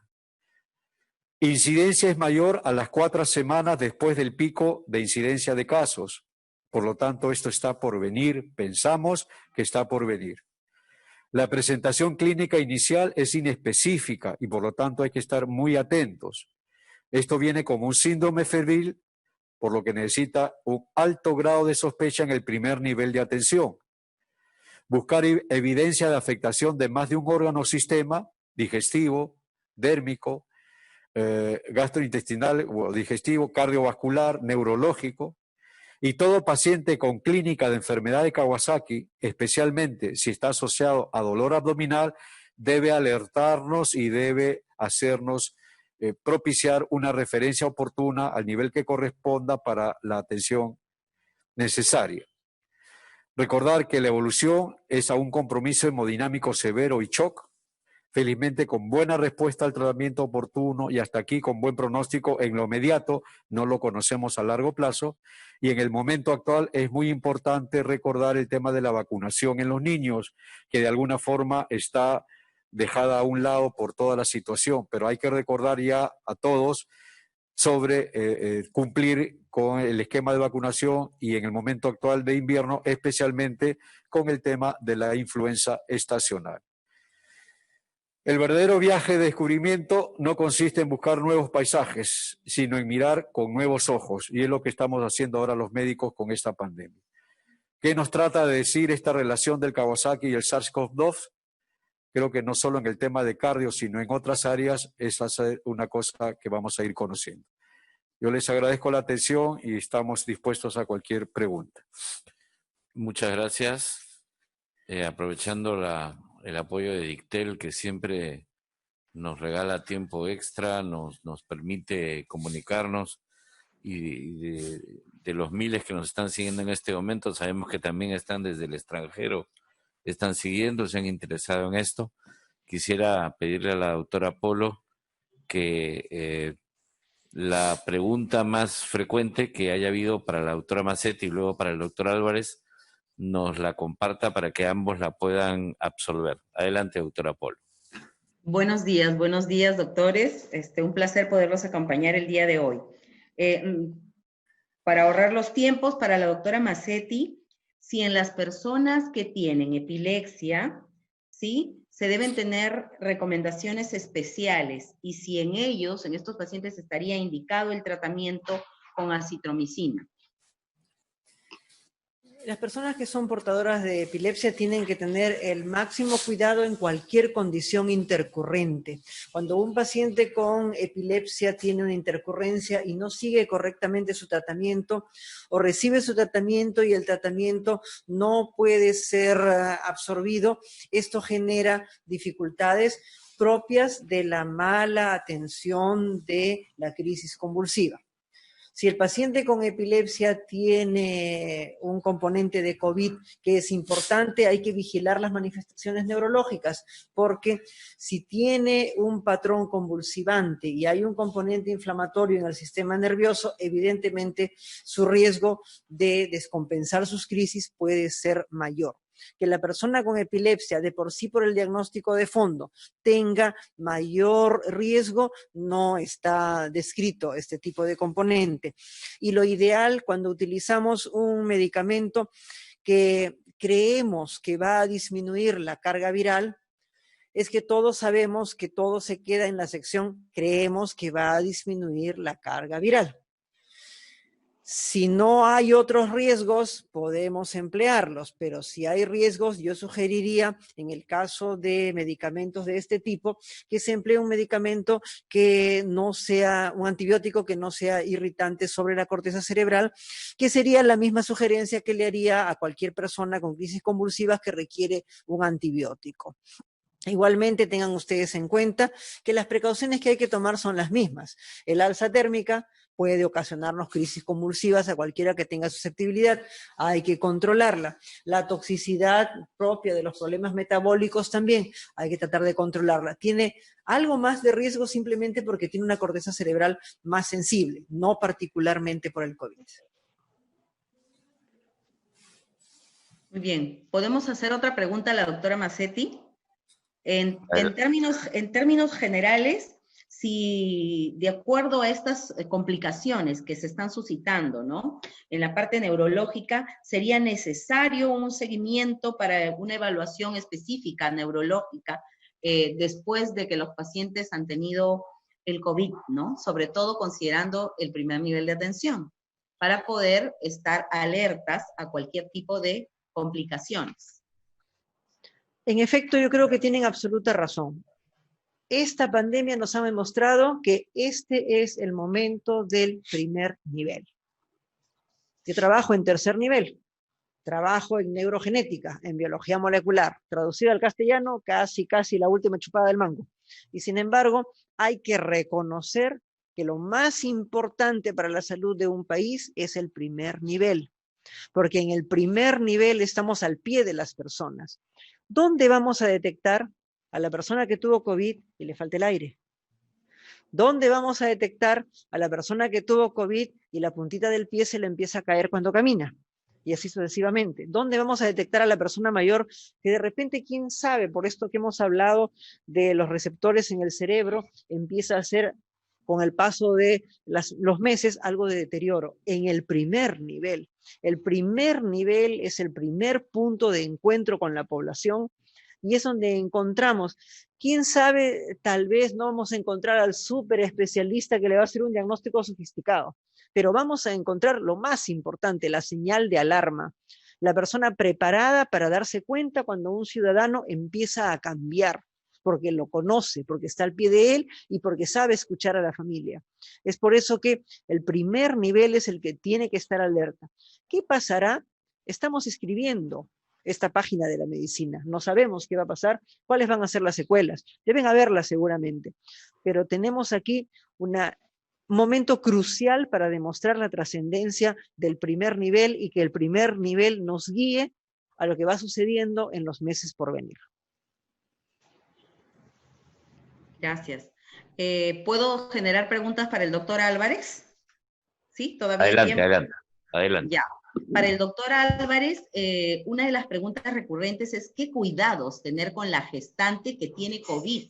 Incidencia es mayor a las 4 semanas después del pico de incidencia de casos. Por lo tanto, esto está por venir, pensamos que está por venir. La presentación clínica inicial es inespecífica y por lo tanto hay que estar muy atentos. Esto viene como un síndrome febril, por lo que necesita un alto grado de sospecha en el primer nivel de atención. Buscar evidencia de afectación de más de un órgano o sistema, digestivo, dérmico, gastrointestinal o digestivo, cardiovascular, neurológico. Y todo paciente con clínica de enfermedad de Kawasaki, especialmente si está asociado a dolor abdominal, debe alertarnos y debe hacernos propiciar una referencia oportuna al nivel que corresponda para la atención necesaria. Recordar que la evolución es a un compromiso hemodinámico severo y shock, felizmente con buena respuesta al tratamiento oportuno y hasta aquí con buen pronóstico en lo inmediato, no lo conocemos a largo plazo, y en el momento actual es muy importante recordar el tema de la vacunación en los niños, que de alguna forma está dejada a un lado por toda la situación, pero hay que recordar ya a todos sobre cumplir con el esquema de vacunación y en el momento actual de invierno, especialmente con el tema de la influenza estacional. El verdadero viaje de descubrimiento no consiste en buscar nuevos paisajes, sino en mirar con nuevos ojos, y es lo que estamos haciendo ahora los médicos con esta pandemia. ¿Qué nos trata de decir esta relación del Kawasaki y el SARS-CoV-2? Creo que no solo en el tema de cardio, sino en otras áreas, esa es una cosa que vamos a ir conociendo. Yo les agradezco la atención y estamos dispuestos a cualquier pregunta. Muchas gracias. Aprovechando el apoyo de Dictel, que siempre nos regala tiempo extra, nos permite comunicarnos, y de los miles que nos están siguiendo en este momento, sabemos que también están desde el extranjero, están siguiendo, se han interesado en esto. Quisiera pedirle a la doctora Polo que la pregunta más frecuente que haya habido para la doctora Mazzetti y luego para el doctor Álvarez nos la comparta para que ambos la puedan absorber. Adelante, doctora Polo. Buenos días, doctores. Un placer poderlos acompañar el día de hoy. Para ahorrar los tiempos, para la doctora Mazzetti, si en las personas que tienen epilepsia, ¿sí?, se deben tener recomendaciones especiales, y si en ellos, en estos pacientes, estaría indicado el tratamiento con acitromicina. Las personas que son portadoras de epilepsia tienen que tener el máximo cuidado en cualquier condición intercurrente. Cuando un paciente con epilepsia tiene una intercurrencia y no sigue correctamente su tratamiento, o recibe su tratamiento y el tratamiento no puede ser absorbido, esto genera dificultades propias de la mala atención de la crisis convulsiva. Si el paciente con epilepsia tiene un componente de COVID que es importante, hay que vigilar las manifestaciones neurológicas, porque si tiene un patrón convulsivante y hay un componente inflamatorio en el sistema nervioso, evidentemente su riesgo de descompensar sus crisis puede ser mayor. Que la persona con epilepsia, de por sí por el diagnóstico de fondo, tenga mayor riesgo, no está descrito este tipo de componente. Y lo ideal cuando utilizamos un medicamento que creemos que va a disminuir la carga viral, es que todos sabemos que todo se queda en la sección creemos que va a disminuir la carga viral. Si no hay otros riesgos, podemos emplearlos, pero si hay riesgos, yo sugeriría, en el caso de medicamentos de este tipo, que se emplee un medicamento que no sea, un antibiótico que no sea irritante sobre la corteza cerebral, que sería la misma sugerencia que le haría a cualquier persona con crisis convulsivas que requiere un antibiótico. Igualmente tengan ustedes en cuenta que las precauciones que hay que tomar son las mismas. El alza térmica puede ocasionarnos crisis convulsivas a cualquiera que tenga susceptibilidad. Hay que controlarla. La toxicidad propia de los problemas metabólicos también hay que tratar de controlarla. Tiene algo más de riesgo simplemente porque tiene una corteza cerebral más sensible, no particularmente por el COVID. Muy bien. ¿Podemos hacer otra pregunta a la doctora Massetti? En términos generales, si de acuerdo a estas complicaciones que se están suscitando, ¿no? En la parte neurológica, ¿sería necesario un seguimiento para una evaluación específica neurológica después de que los pacientes han tenido el COVID, ¿no? Sobre todo considerando el primer nivel de atención, para poder estar alertas a cualquier tipo de complicaciones? En efecto, yo creo que tienen absoluta razón. Esta pandemia nos ha demostrado que este es el momento del primer nivel. Yo trabajo en tercer nivel, trabajo en neurogenética, en biología molecular, traducido al castellano, casi la última chupada del mango. Y sin embargo, hay que reconocer que lo más importante para la salud de un país es el primer nivel, porque en el primer nivel estamos al pie de las personas. ¿Dónde vamos a detectar a la persona que tuvo COVID y le falta el aire? ¿Dónde vamos a detectar a la persona que tuvo COVID y la puntita del pie se le empieza a caer cuando camina? Y así sucesivamente. ¿Dónde vamos a detectar a la persona mayor que de repente, quién sabe, por esto que hemos hablado de los receptores en el cerebro, empieza a hacer con el paso de los meses algo de deterioro? En el primer nivel. El primer nivel es el primer punto de encuentro con la población y es donde encontramos, quién sabe, tal vez no vamos a encontrar al súper especialista que le va a hacer un diagnóstico sofisticado, pero vamos a encontrar lo más importante, la señal de alarma, la persona preparada para darse cuenta cuando un ciudadano empieza a cambiar, porque lo conoce, porque está al pie de él y porque sabe escuchar a la familia. Es por eso que el primer nivel es el que tiene que estar alerta. ¿Qué pasará? Estamos escribiendo esta página de la medicina. No sabemos qué va a pasar, cuáles van a ser las secuelas. Deben haberlas seguramente. Pero tenemos aquí un momento crucial para demostrar la trascendencia del primer nivel y que el primer nivel nos guíe a lo que va sucediendo en los meses por venir. Gracias. ¿Puedo generar preguntas para el doctor Álvarez? ¿Sí? ¿Todavía hay Adelante, tiempo? adelante. Ya. Para el doctor Álvarez, una de las preguntas recurrentes es ¿qué cuidados tener con la gestante que tiene COVID,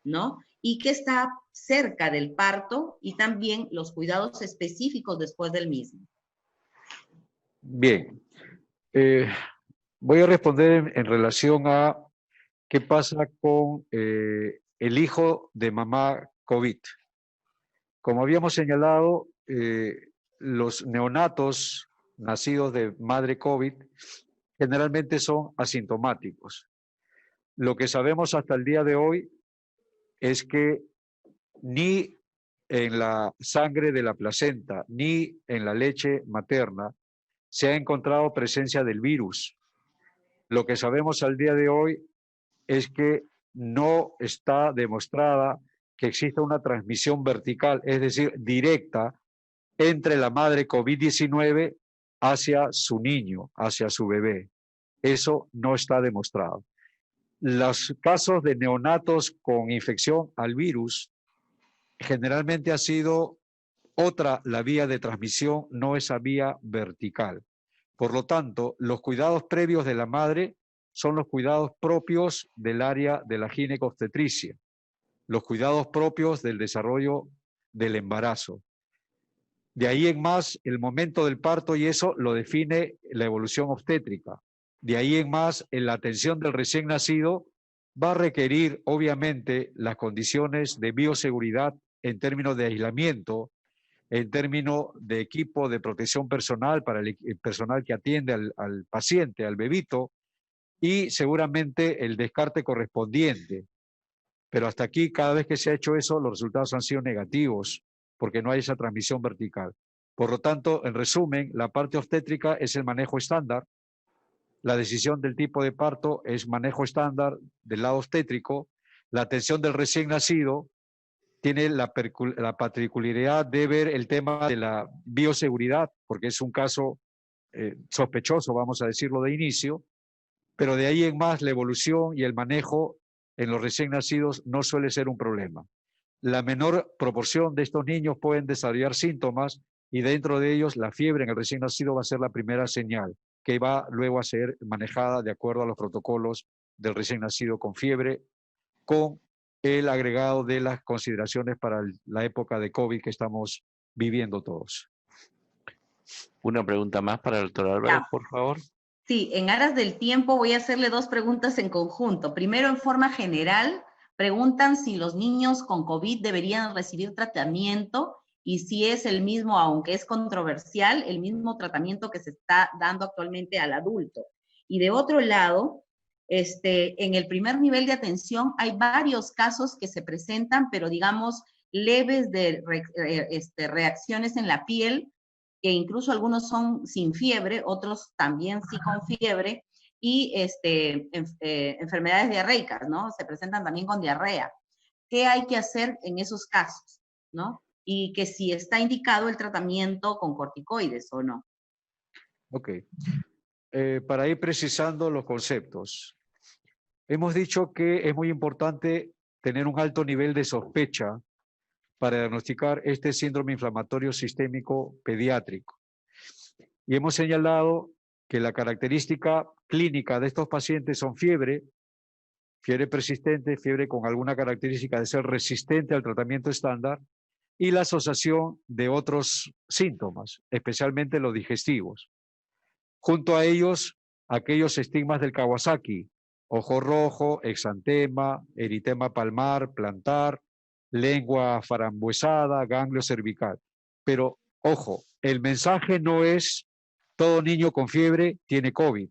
¿no? Y que está cerca del parto y también los cuidados específicos después del mismo. Bien. Voy a responder en relación a qué pasa con el hijo de mamá COVID. Como habíamos señalado, los neonatos nacidos de madre COVID generalmente son asintomáticos. Lo que sabemos hasta el día de hoy es que ni en la sangre de la placenta ni en la leche materna se ha encontrado presencia del virus. Lo que sabemos al día de hoy es que no está demostrada que exista una transmisión vertical, es decir, directa, entre la madre COVID-19 hacia su niño, hacia su bebé. Eso no está demostrado. Los casos de neonatos con infección al virus generalmente ha sido otra la vía de transmisión, no esa vía vertical. Por lo tanto, los cuidados previos de la madre son los cuidados propios del área de la ginecobstetricia, los cuidados propios del desarrollo del embarazo. De ahí en más, el momento del parto, y eso lo define la evolución obstétrica. De ahí en más, en la atención del recién nacido, va a requerir, obviamente, las condiciones de bioseguridad en términos de aislamiento, en términos de equipo de protección personal para el personal que atiende al paciente, al bebito, y seguramente el descarte correspondiente. Pero hasta aquí, cada vez que se ha hecho eso, los resultados han sido negativos, porque no hay esa transmisión vertical. Por lo tanto, en resumen, la parte obstétrica es el manejo estándar, la decisión del tipo de parto es manejo estándar del lado obstétrico, la atención del recién nacido tiene la particularidad de ver el tema de la bioseguridad, porque es un caso sospechoso, vamos a decirlo de inicio, pero de ahí en más la evolución y el manejo en los recién nacidos no suele ser un problema. La menor proporción de estos niños pueden desarrollar síntomas y dentro de ellos la fiebre en el recién nacido va a ser la primera señal, que va luego a ser manejada de acuerdo a los protocolos del recién nacido con fiebre, con el agregado de las consideraciones para la época de COVID que estamos viviendo todos. Una pregunta más para el doctor Álvarez, por favor. Sí, en aras del tiempo voy a hacerle dos preguntas en conjunto. Primero, en forma general, preguntan si los niños con COVID deberían recibir tratamiento y si es el mismo, aunque es controversial, el mismo tratamiento que se está dando actualmente al adulto. Y de otro lado, en el primer nivel de atención hay varios casos que se presentan, pero digamos leves de reacciones en la piel, que incluso algunos son sin fiebre, otros también sí con fiebre, y enfermedades diarreicas, ¿no? Se presentan también con diarrea. ¿Qué hay que hacer en esos casos, no? Y que si está indicado el tratamiento con corticoides o no. Ok. Para ir precisando los conceptos. Hemos dicho que es muy importante tener un alto nivel de sospecha para diagnosticar este síndrome inflamatorio sistémico pediátrico. Y hemos señalado que la característica clínica de estos pacientes son fiebre persistente, fiebre con alguna característica de ser resistente al tratamiento estándar y la asociación de otros síntomas, especialmente los digestivos. Junto a ellos, aquellos estigmas del Kawasaki, ojo rojo, exantema, eritema palmar, plantar, lengua farambuesada, ganglio cervical. Pero, ojo, el mensaje no es todo niño con fiebre tiene COVID.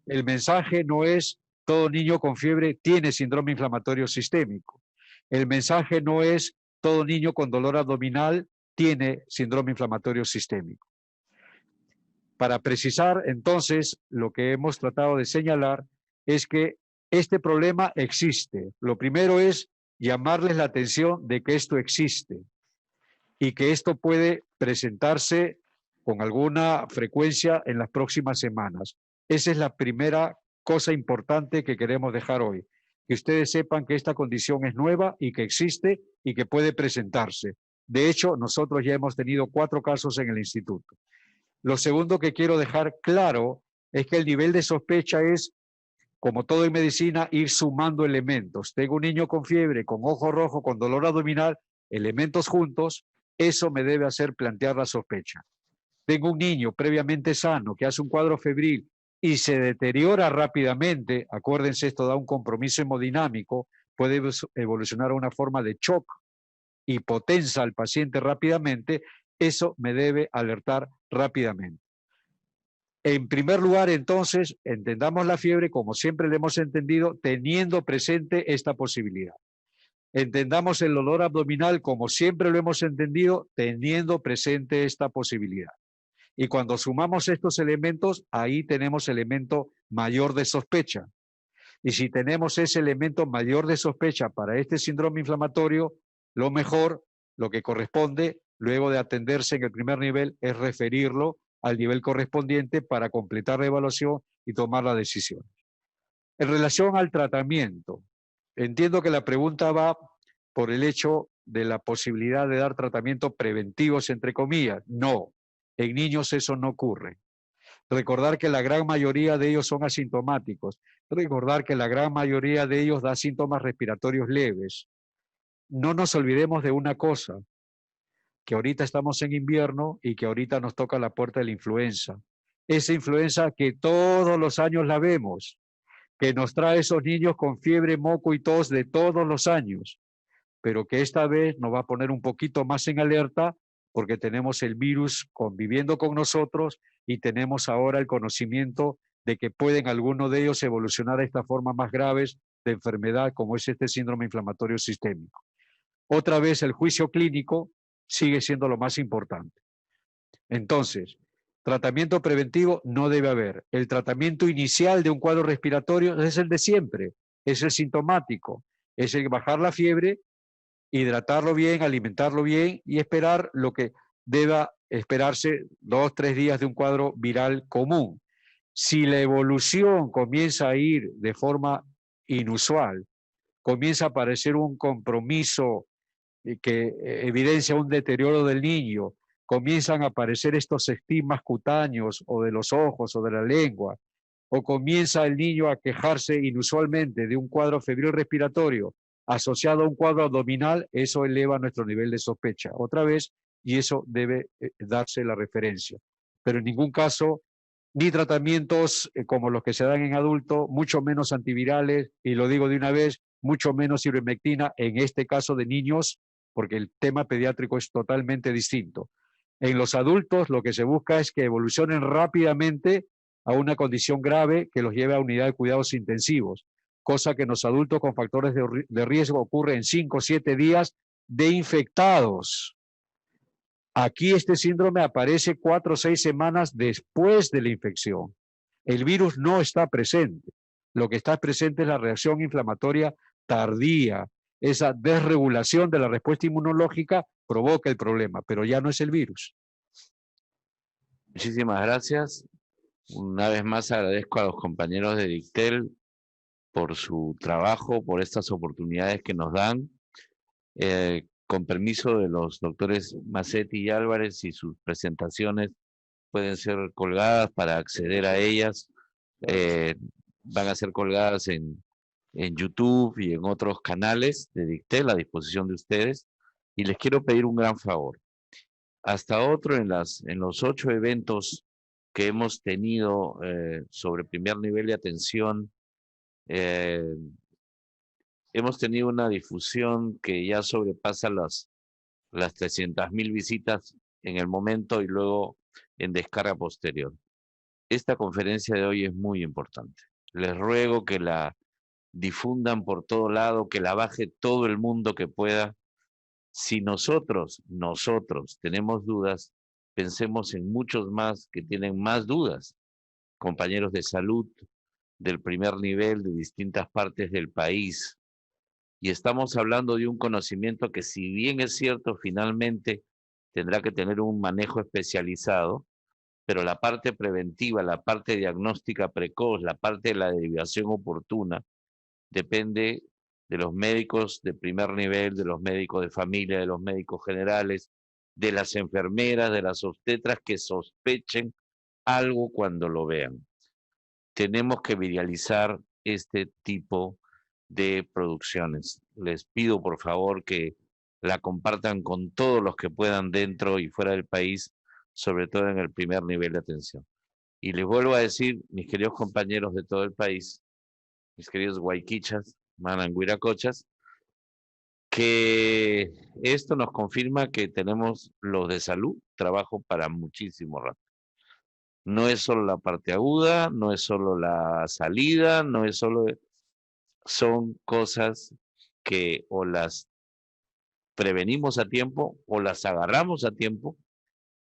El mensaje no es todo niño con fiebre tiene síndrome inflamatorio sistémico. El mensaje no es todo niño con dolor abdominal tiene síndrome inflamatorio sistémico. Para precisar, entonces, lo que hemos tratado de señalar es que este problema existe. Lo primero es llamarles la atención de que esto existe y que esto puede presentarse con alguna frecuencia en las próximas semanas. Esa es la primera cosa importante que queremos dejar hoy, que ustedes sepan que esta condición es nueva y que existe y que puede presentarse. De hecho, nosotros ya hemos tenido 4 casos en el instituto. Lo segundo que quiero dejar claro es que el nivel de sospecha es, como todo en medicina, ir sumando elementos. Tengo un niño con fiebre, con ojo rojo, con dolor abdominal, elementos juntos, eso me debe hacer plantear la sospecha. Tengo un niño previamente sano que hace un cuadro febril y se deteriora rápidamente, acuérdense, esto da un compromiso hemodinámico, puede evolucionar a una forma de shock y potencia al paciente rápidamente, eso me debe alertar rápidamente. En primer lugar, entonces, entendamos la fiebre como siempre la hemos entendido, teniendo presente esta posibilidad. Entendamos el dolor abdominal como siempre lo hemos entendido, teniendo presente esta posibilidad. Y cuando sumamos estos elementos, ahí tenemos elemento mayor de sospecha. Y si tenemos ese elemento mayor de sospecha para este síndrome inflamatorio, lo mejor, lo que corresponde, luego de atenderse en el primer nivel, es referirlo al nivel correspondiente para completar la evaluación y tomar la decisión. En relación al tratamiento, entiendo que la pregunta va por el hecho de la posibilidad de dar tratamientos preventivos, entre comillas. No, en niños eso no ocurre. Recordar que la gran mayoría de ellos son asintomáticos. Recordar que la gran mayoría de ellos da síntomas respiratorios leves. No nos olvidemos de una cosa, que ahorita estamos en invierno y que ahorita nos toca la puerta de la influenza. Esa influenza que todos los años la vemos, que nos trae esos niños con fiebre, moco y tos de todos los años, pero que esta vez nos va a poner un poquito más en alerta porque tenemos el virus conviviendo con nosotros y tenemos ahora el conocimiento de que pueden algunos de ellos evolucionar a estas formas más graves de enfermedad como es este síndrome inflamatorio sistémico. Otra vez el juicio clínico sigue siendo lo más importante. Entonces, tratamiento preventivo no debe haber. El tratamiento inicial de un cuadro respiratorio es el de siempre, es el sintomático, es el bajar la fiebre, hidratarlo bien, alimentarlo bien y esperar lo que deba esperarse 2 o 3 días de un cuadro viral común. Si la evolución comienza a ir de forma inusual, comienza a aparecer un compromiso que evidencia un deterioro del niño, comienzan a aparecer estos estigmas cutáneos o de los ojos o de la lengua, o comienza el niño a quejarse inusualmente de un cuadro febril respiratorio asociado a un cuadro abdominal, eso eleva nuestro nivel de sospecha otra vez y eso debe darse la referencia. Pero en ningún caso, ni tratamientos como los que se dan en adultos, mucho menos antivirales, y lo digo de una vez, mucho menos ivermectina en este caso de niños, porque el tema pediátrico es totalmente distinto. En los adultos lo que se busca es que evolucionen rápidamente a una condición grave que los lleve a unidad de cuidados intensivos, cosa que en los adultos con factores de riesgo ocurre en 5 o 7 días de infectados. Aquí este síndrome aparece 4 o 6 semanas después de la infección. El virus no está presente. Lo que está presente es la reacción inflamatoria tardía. Esa desregulación de la respuesta inmunológica provoca el problema, pero ya no es el virus. Muchísimas gracias. Una vez más agradezco a los compañeros de Dictel por su trabajo, por estas oportunidades que nos dan. Con permiso de los doctores Massetti y Álvarez, y sus presentaciones pueden ser colgadas para acceder a ellas. Van a ser colgadas en YouTube y en otros canales de Dictel a disposición de ustedes. Y les quiero pedir un gran favor. Hasta otro en los 8 eventos que hemos tenido sobre primer nivel de atención, hemos tenido una difusión que ya sobrepasa las 300.000 visitas en el momento y luego en descarga posterior. Esta conferencia de hoy es muy importante. Les ruego que la difundan por todo lado, que la baje todo el mundo que pueda. Si nosotros tenemos dudas, pensemos en muchos más que tienen más dudas, compañeros de salud del primer nivel de distintas partes del país. Y estamos hablando de un conocimiento que, si bien es cierto, finalmente tendrá que tener un manejo especializado, pero la parte preventiva, la parte diagnóstica precoz, la parte de la derivación oportuna, depende de los médicos de primer nivel, de los médicos de familia, de los médicos generales, de las enfermeras, de las obstetras que sospechen algo cuando lo vean. Tenemos que viralizar este tipo de producciones. Les pido por favor que la compartan con todos los que puedan dentro y fuera del país, sobre todo en el primer nivel de atención. Y les vuelvo a decir, mis queridos compañeros de todo el país, mis queridos guayquichas, mananguiracochas, que esto nos confirma que tenemos los de salud trabajo para muchísimo rato. No es solo la parte aguda, no es solo la salida, no es solo... Son cosas que o las prevenimos a tiempo o las agarramos a tiempo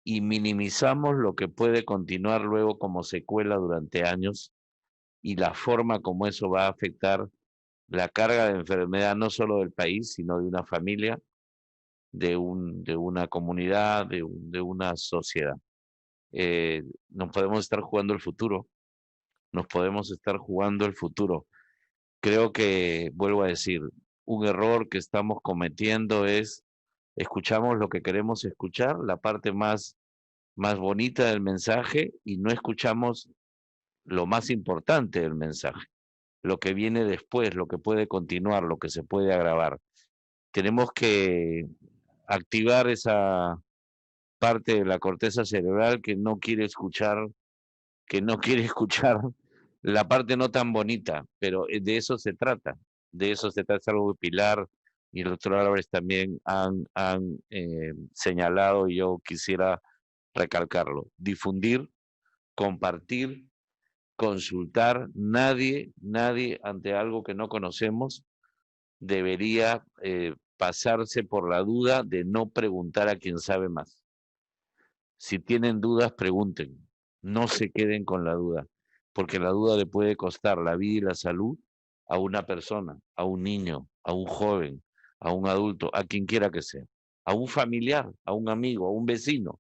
y minimizamos lo que puede continuar luego como secuela durante años, y la forma como eso va a afectar la carga de enfermedad no solo del país, sino de una familia, de una comunidad, de una sociedad. Nos podemos estar jugando el futuro, Creo que, vuelvo a decir, un error que estamos cometiendo es, escuchamos lo que queremos escuchar, la parte más bonita del mensaje, y no escuchamos lo más importante del mensaje, lo que viene después, lo que puede continuar, lo que se puede agravar. Tenemos que activar esa parte de la corteza cerebral que no quiere escuchar la parte no tan bonita, pero de eso se trata. De eso se trata, es algo que Pilar y el doctor Álvarez también han señalado, y yo quisiera recalcarlo. Difundir, compartir, consultar. Nadie ante algo que no conocemos debería pasarse por la duda de no preguntar a quien sabe más. Si tienen dudas, pregunten. No se queden con la duda, porque la duda le puede costar la vida y la salud a una persona, a un niño, a un joven, a un adulto, a quien quiera que sea, a un familiar, a un amigo, a un vecino,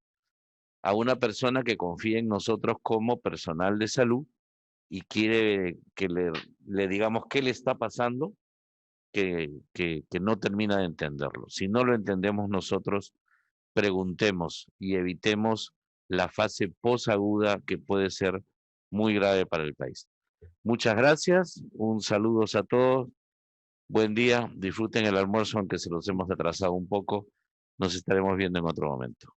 a una persona que confía en nosotros como personal de salud y quiere que le digamos qué le está pasando, que no termina de entenderlo. Si no lo entendemos nosotros, preguntemos y evitemos la fase posaguda que puede ser muy grave para el país. Muchas gracias, un saludo a todos, buen día, disfruten el almuerzo aunque se los hemos atrasado un poco, nos estaremos viendo en otro momento.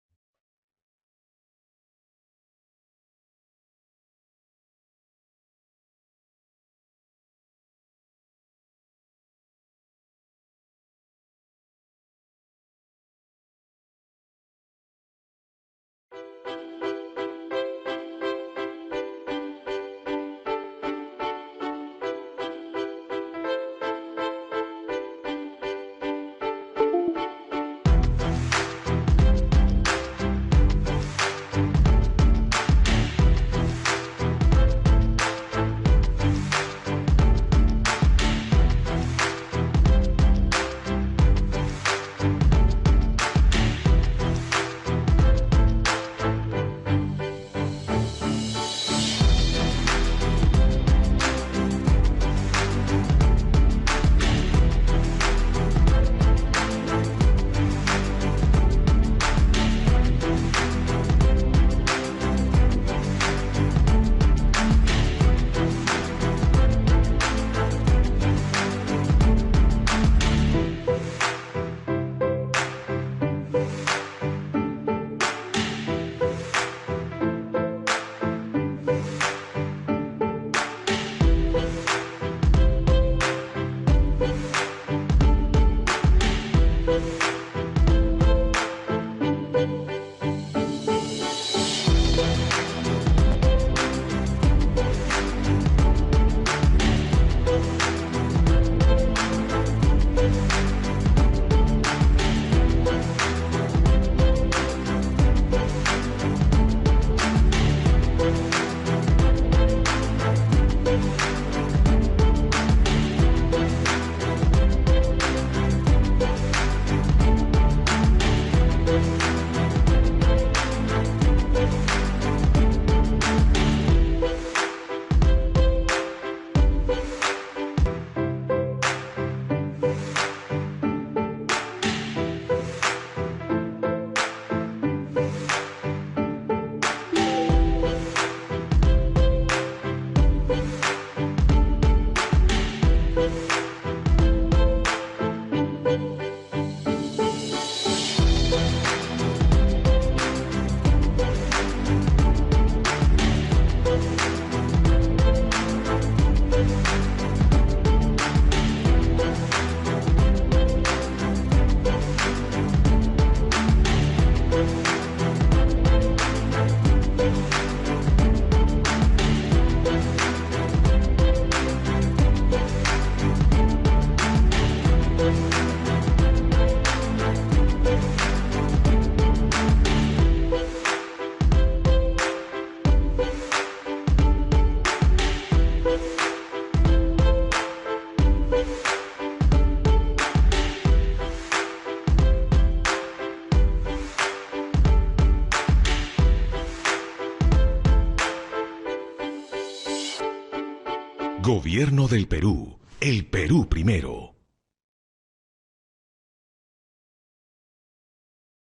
Gobierno del Perú. El Perú primero.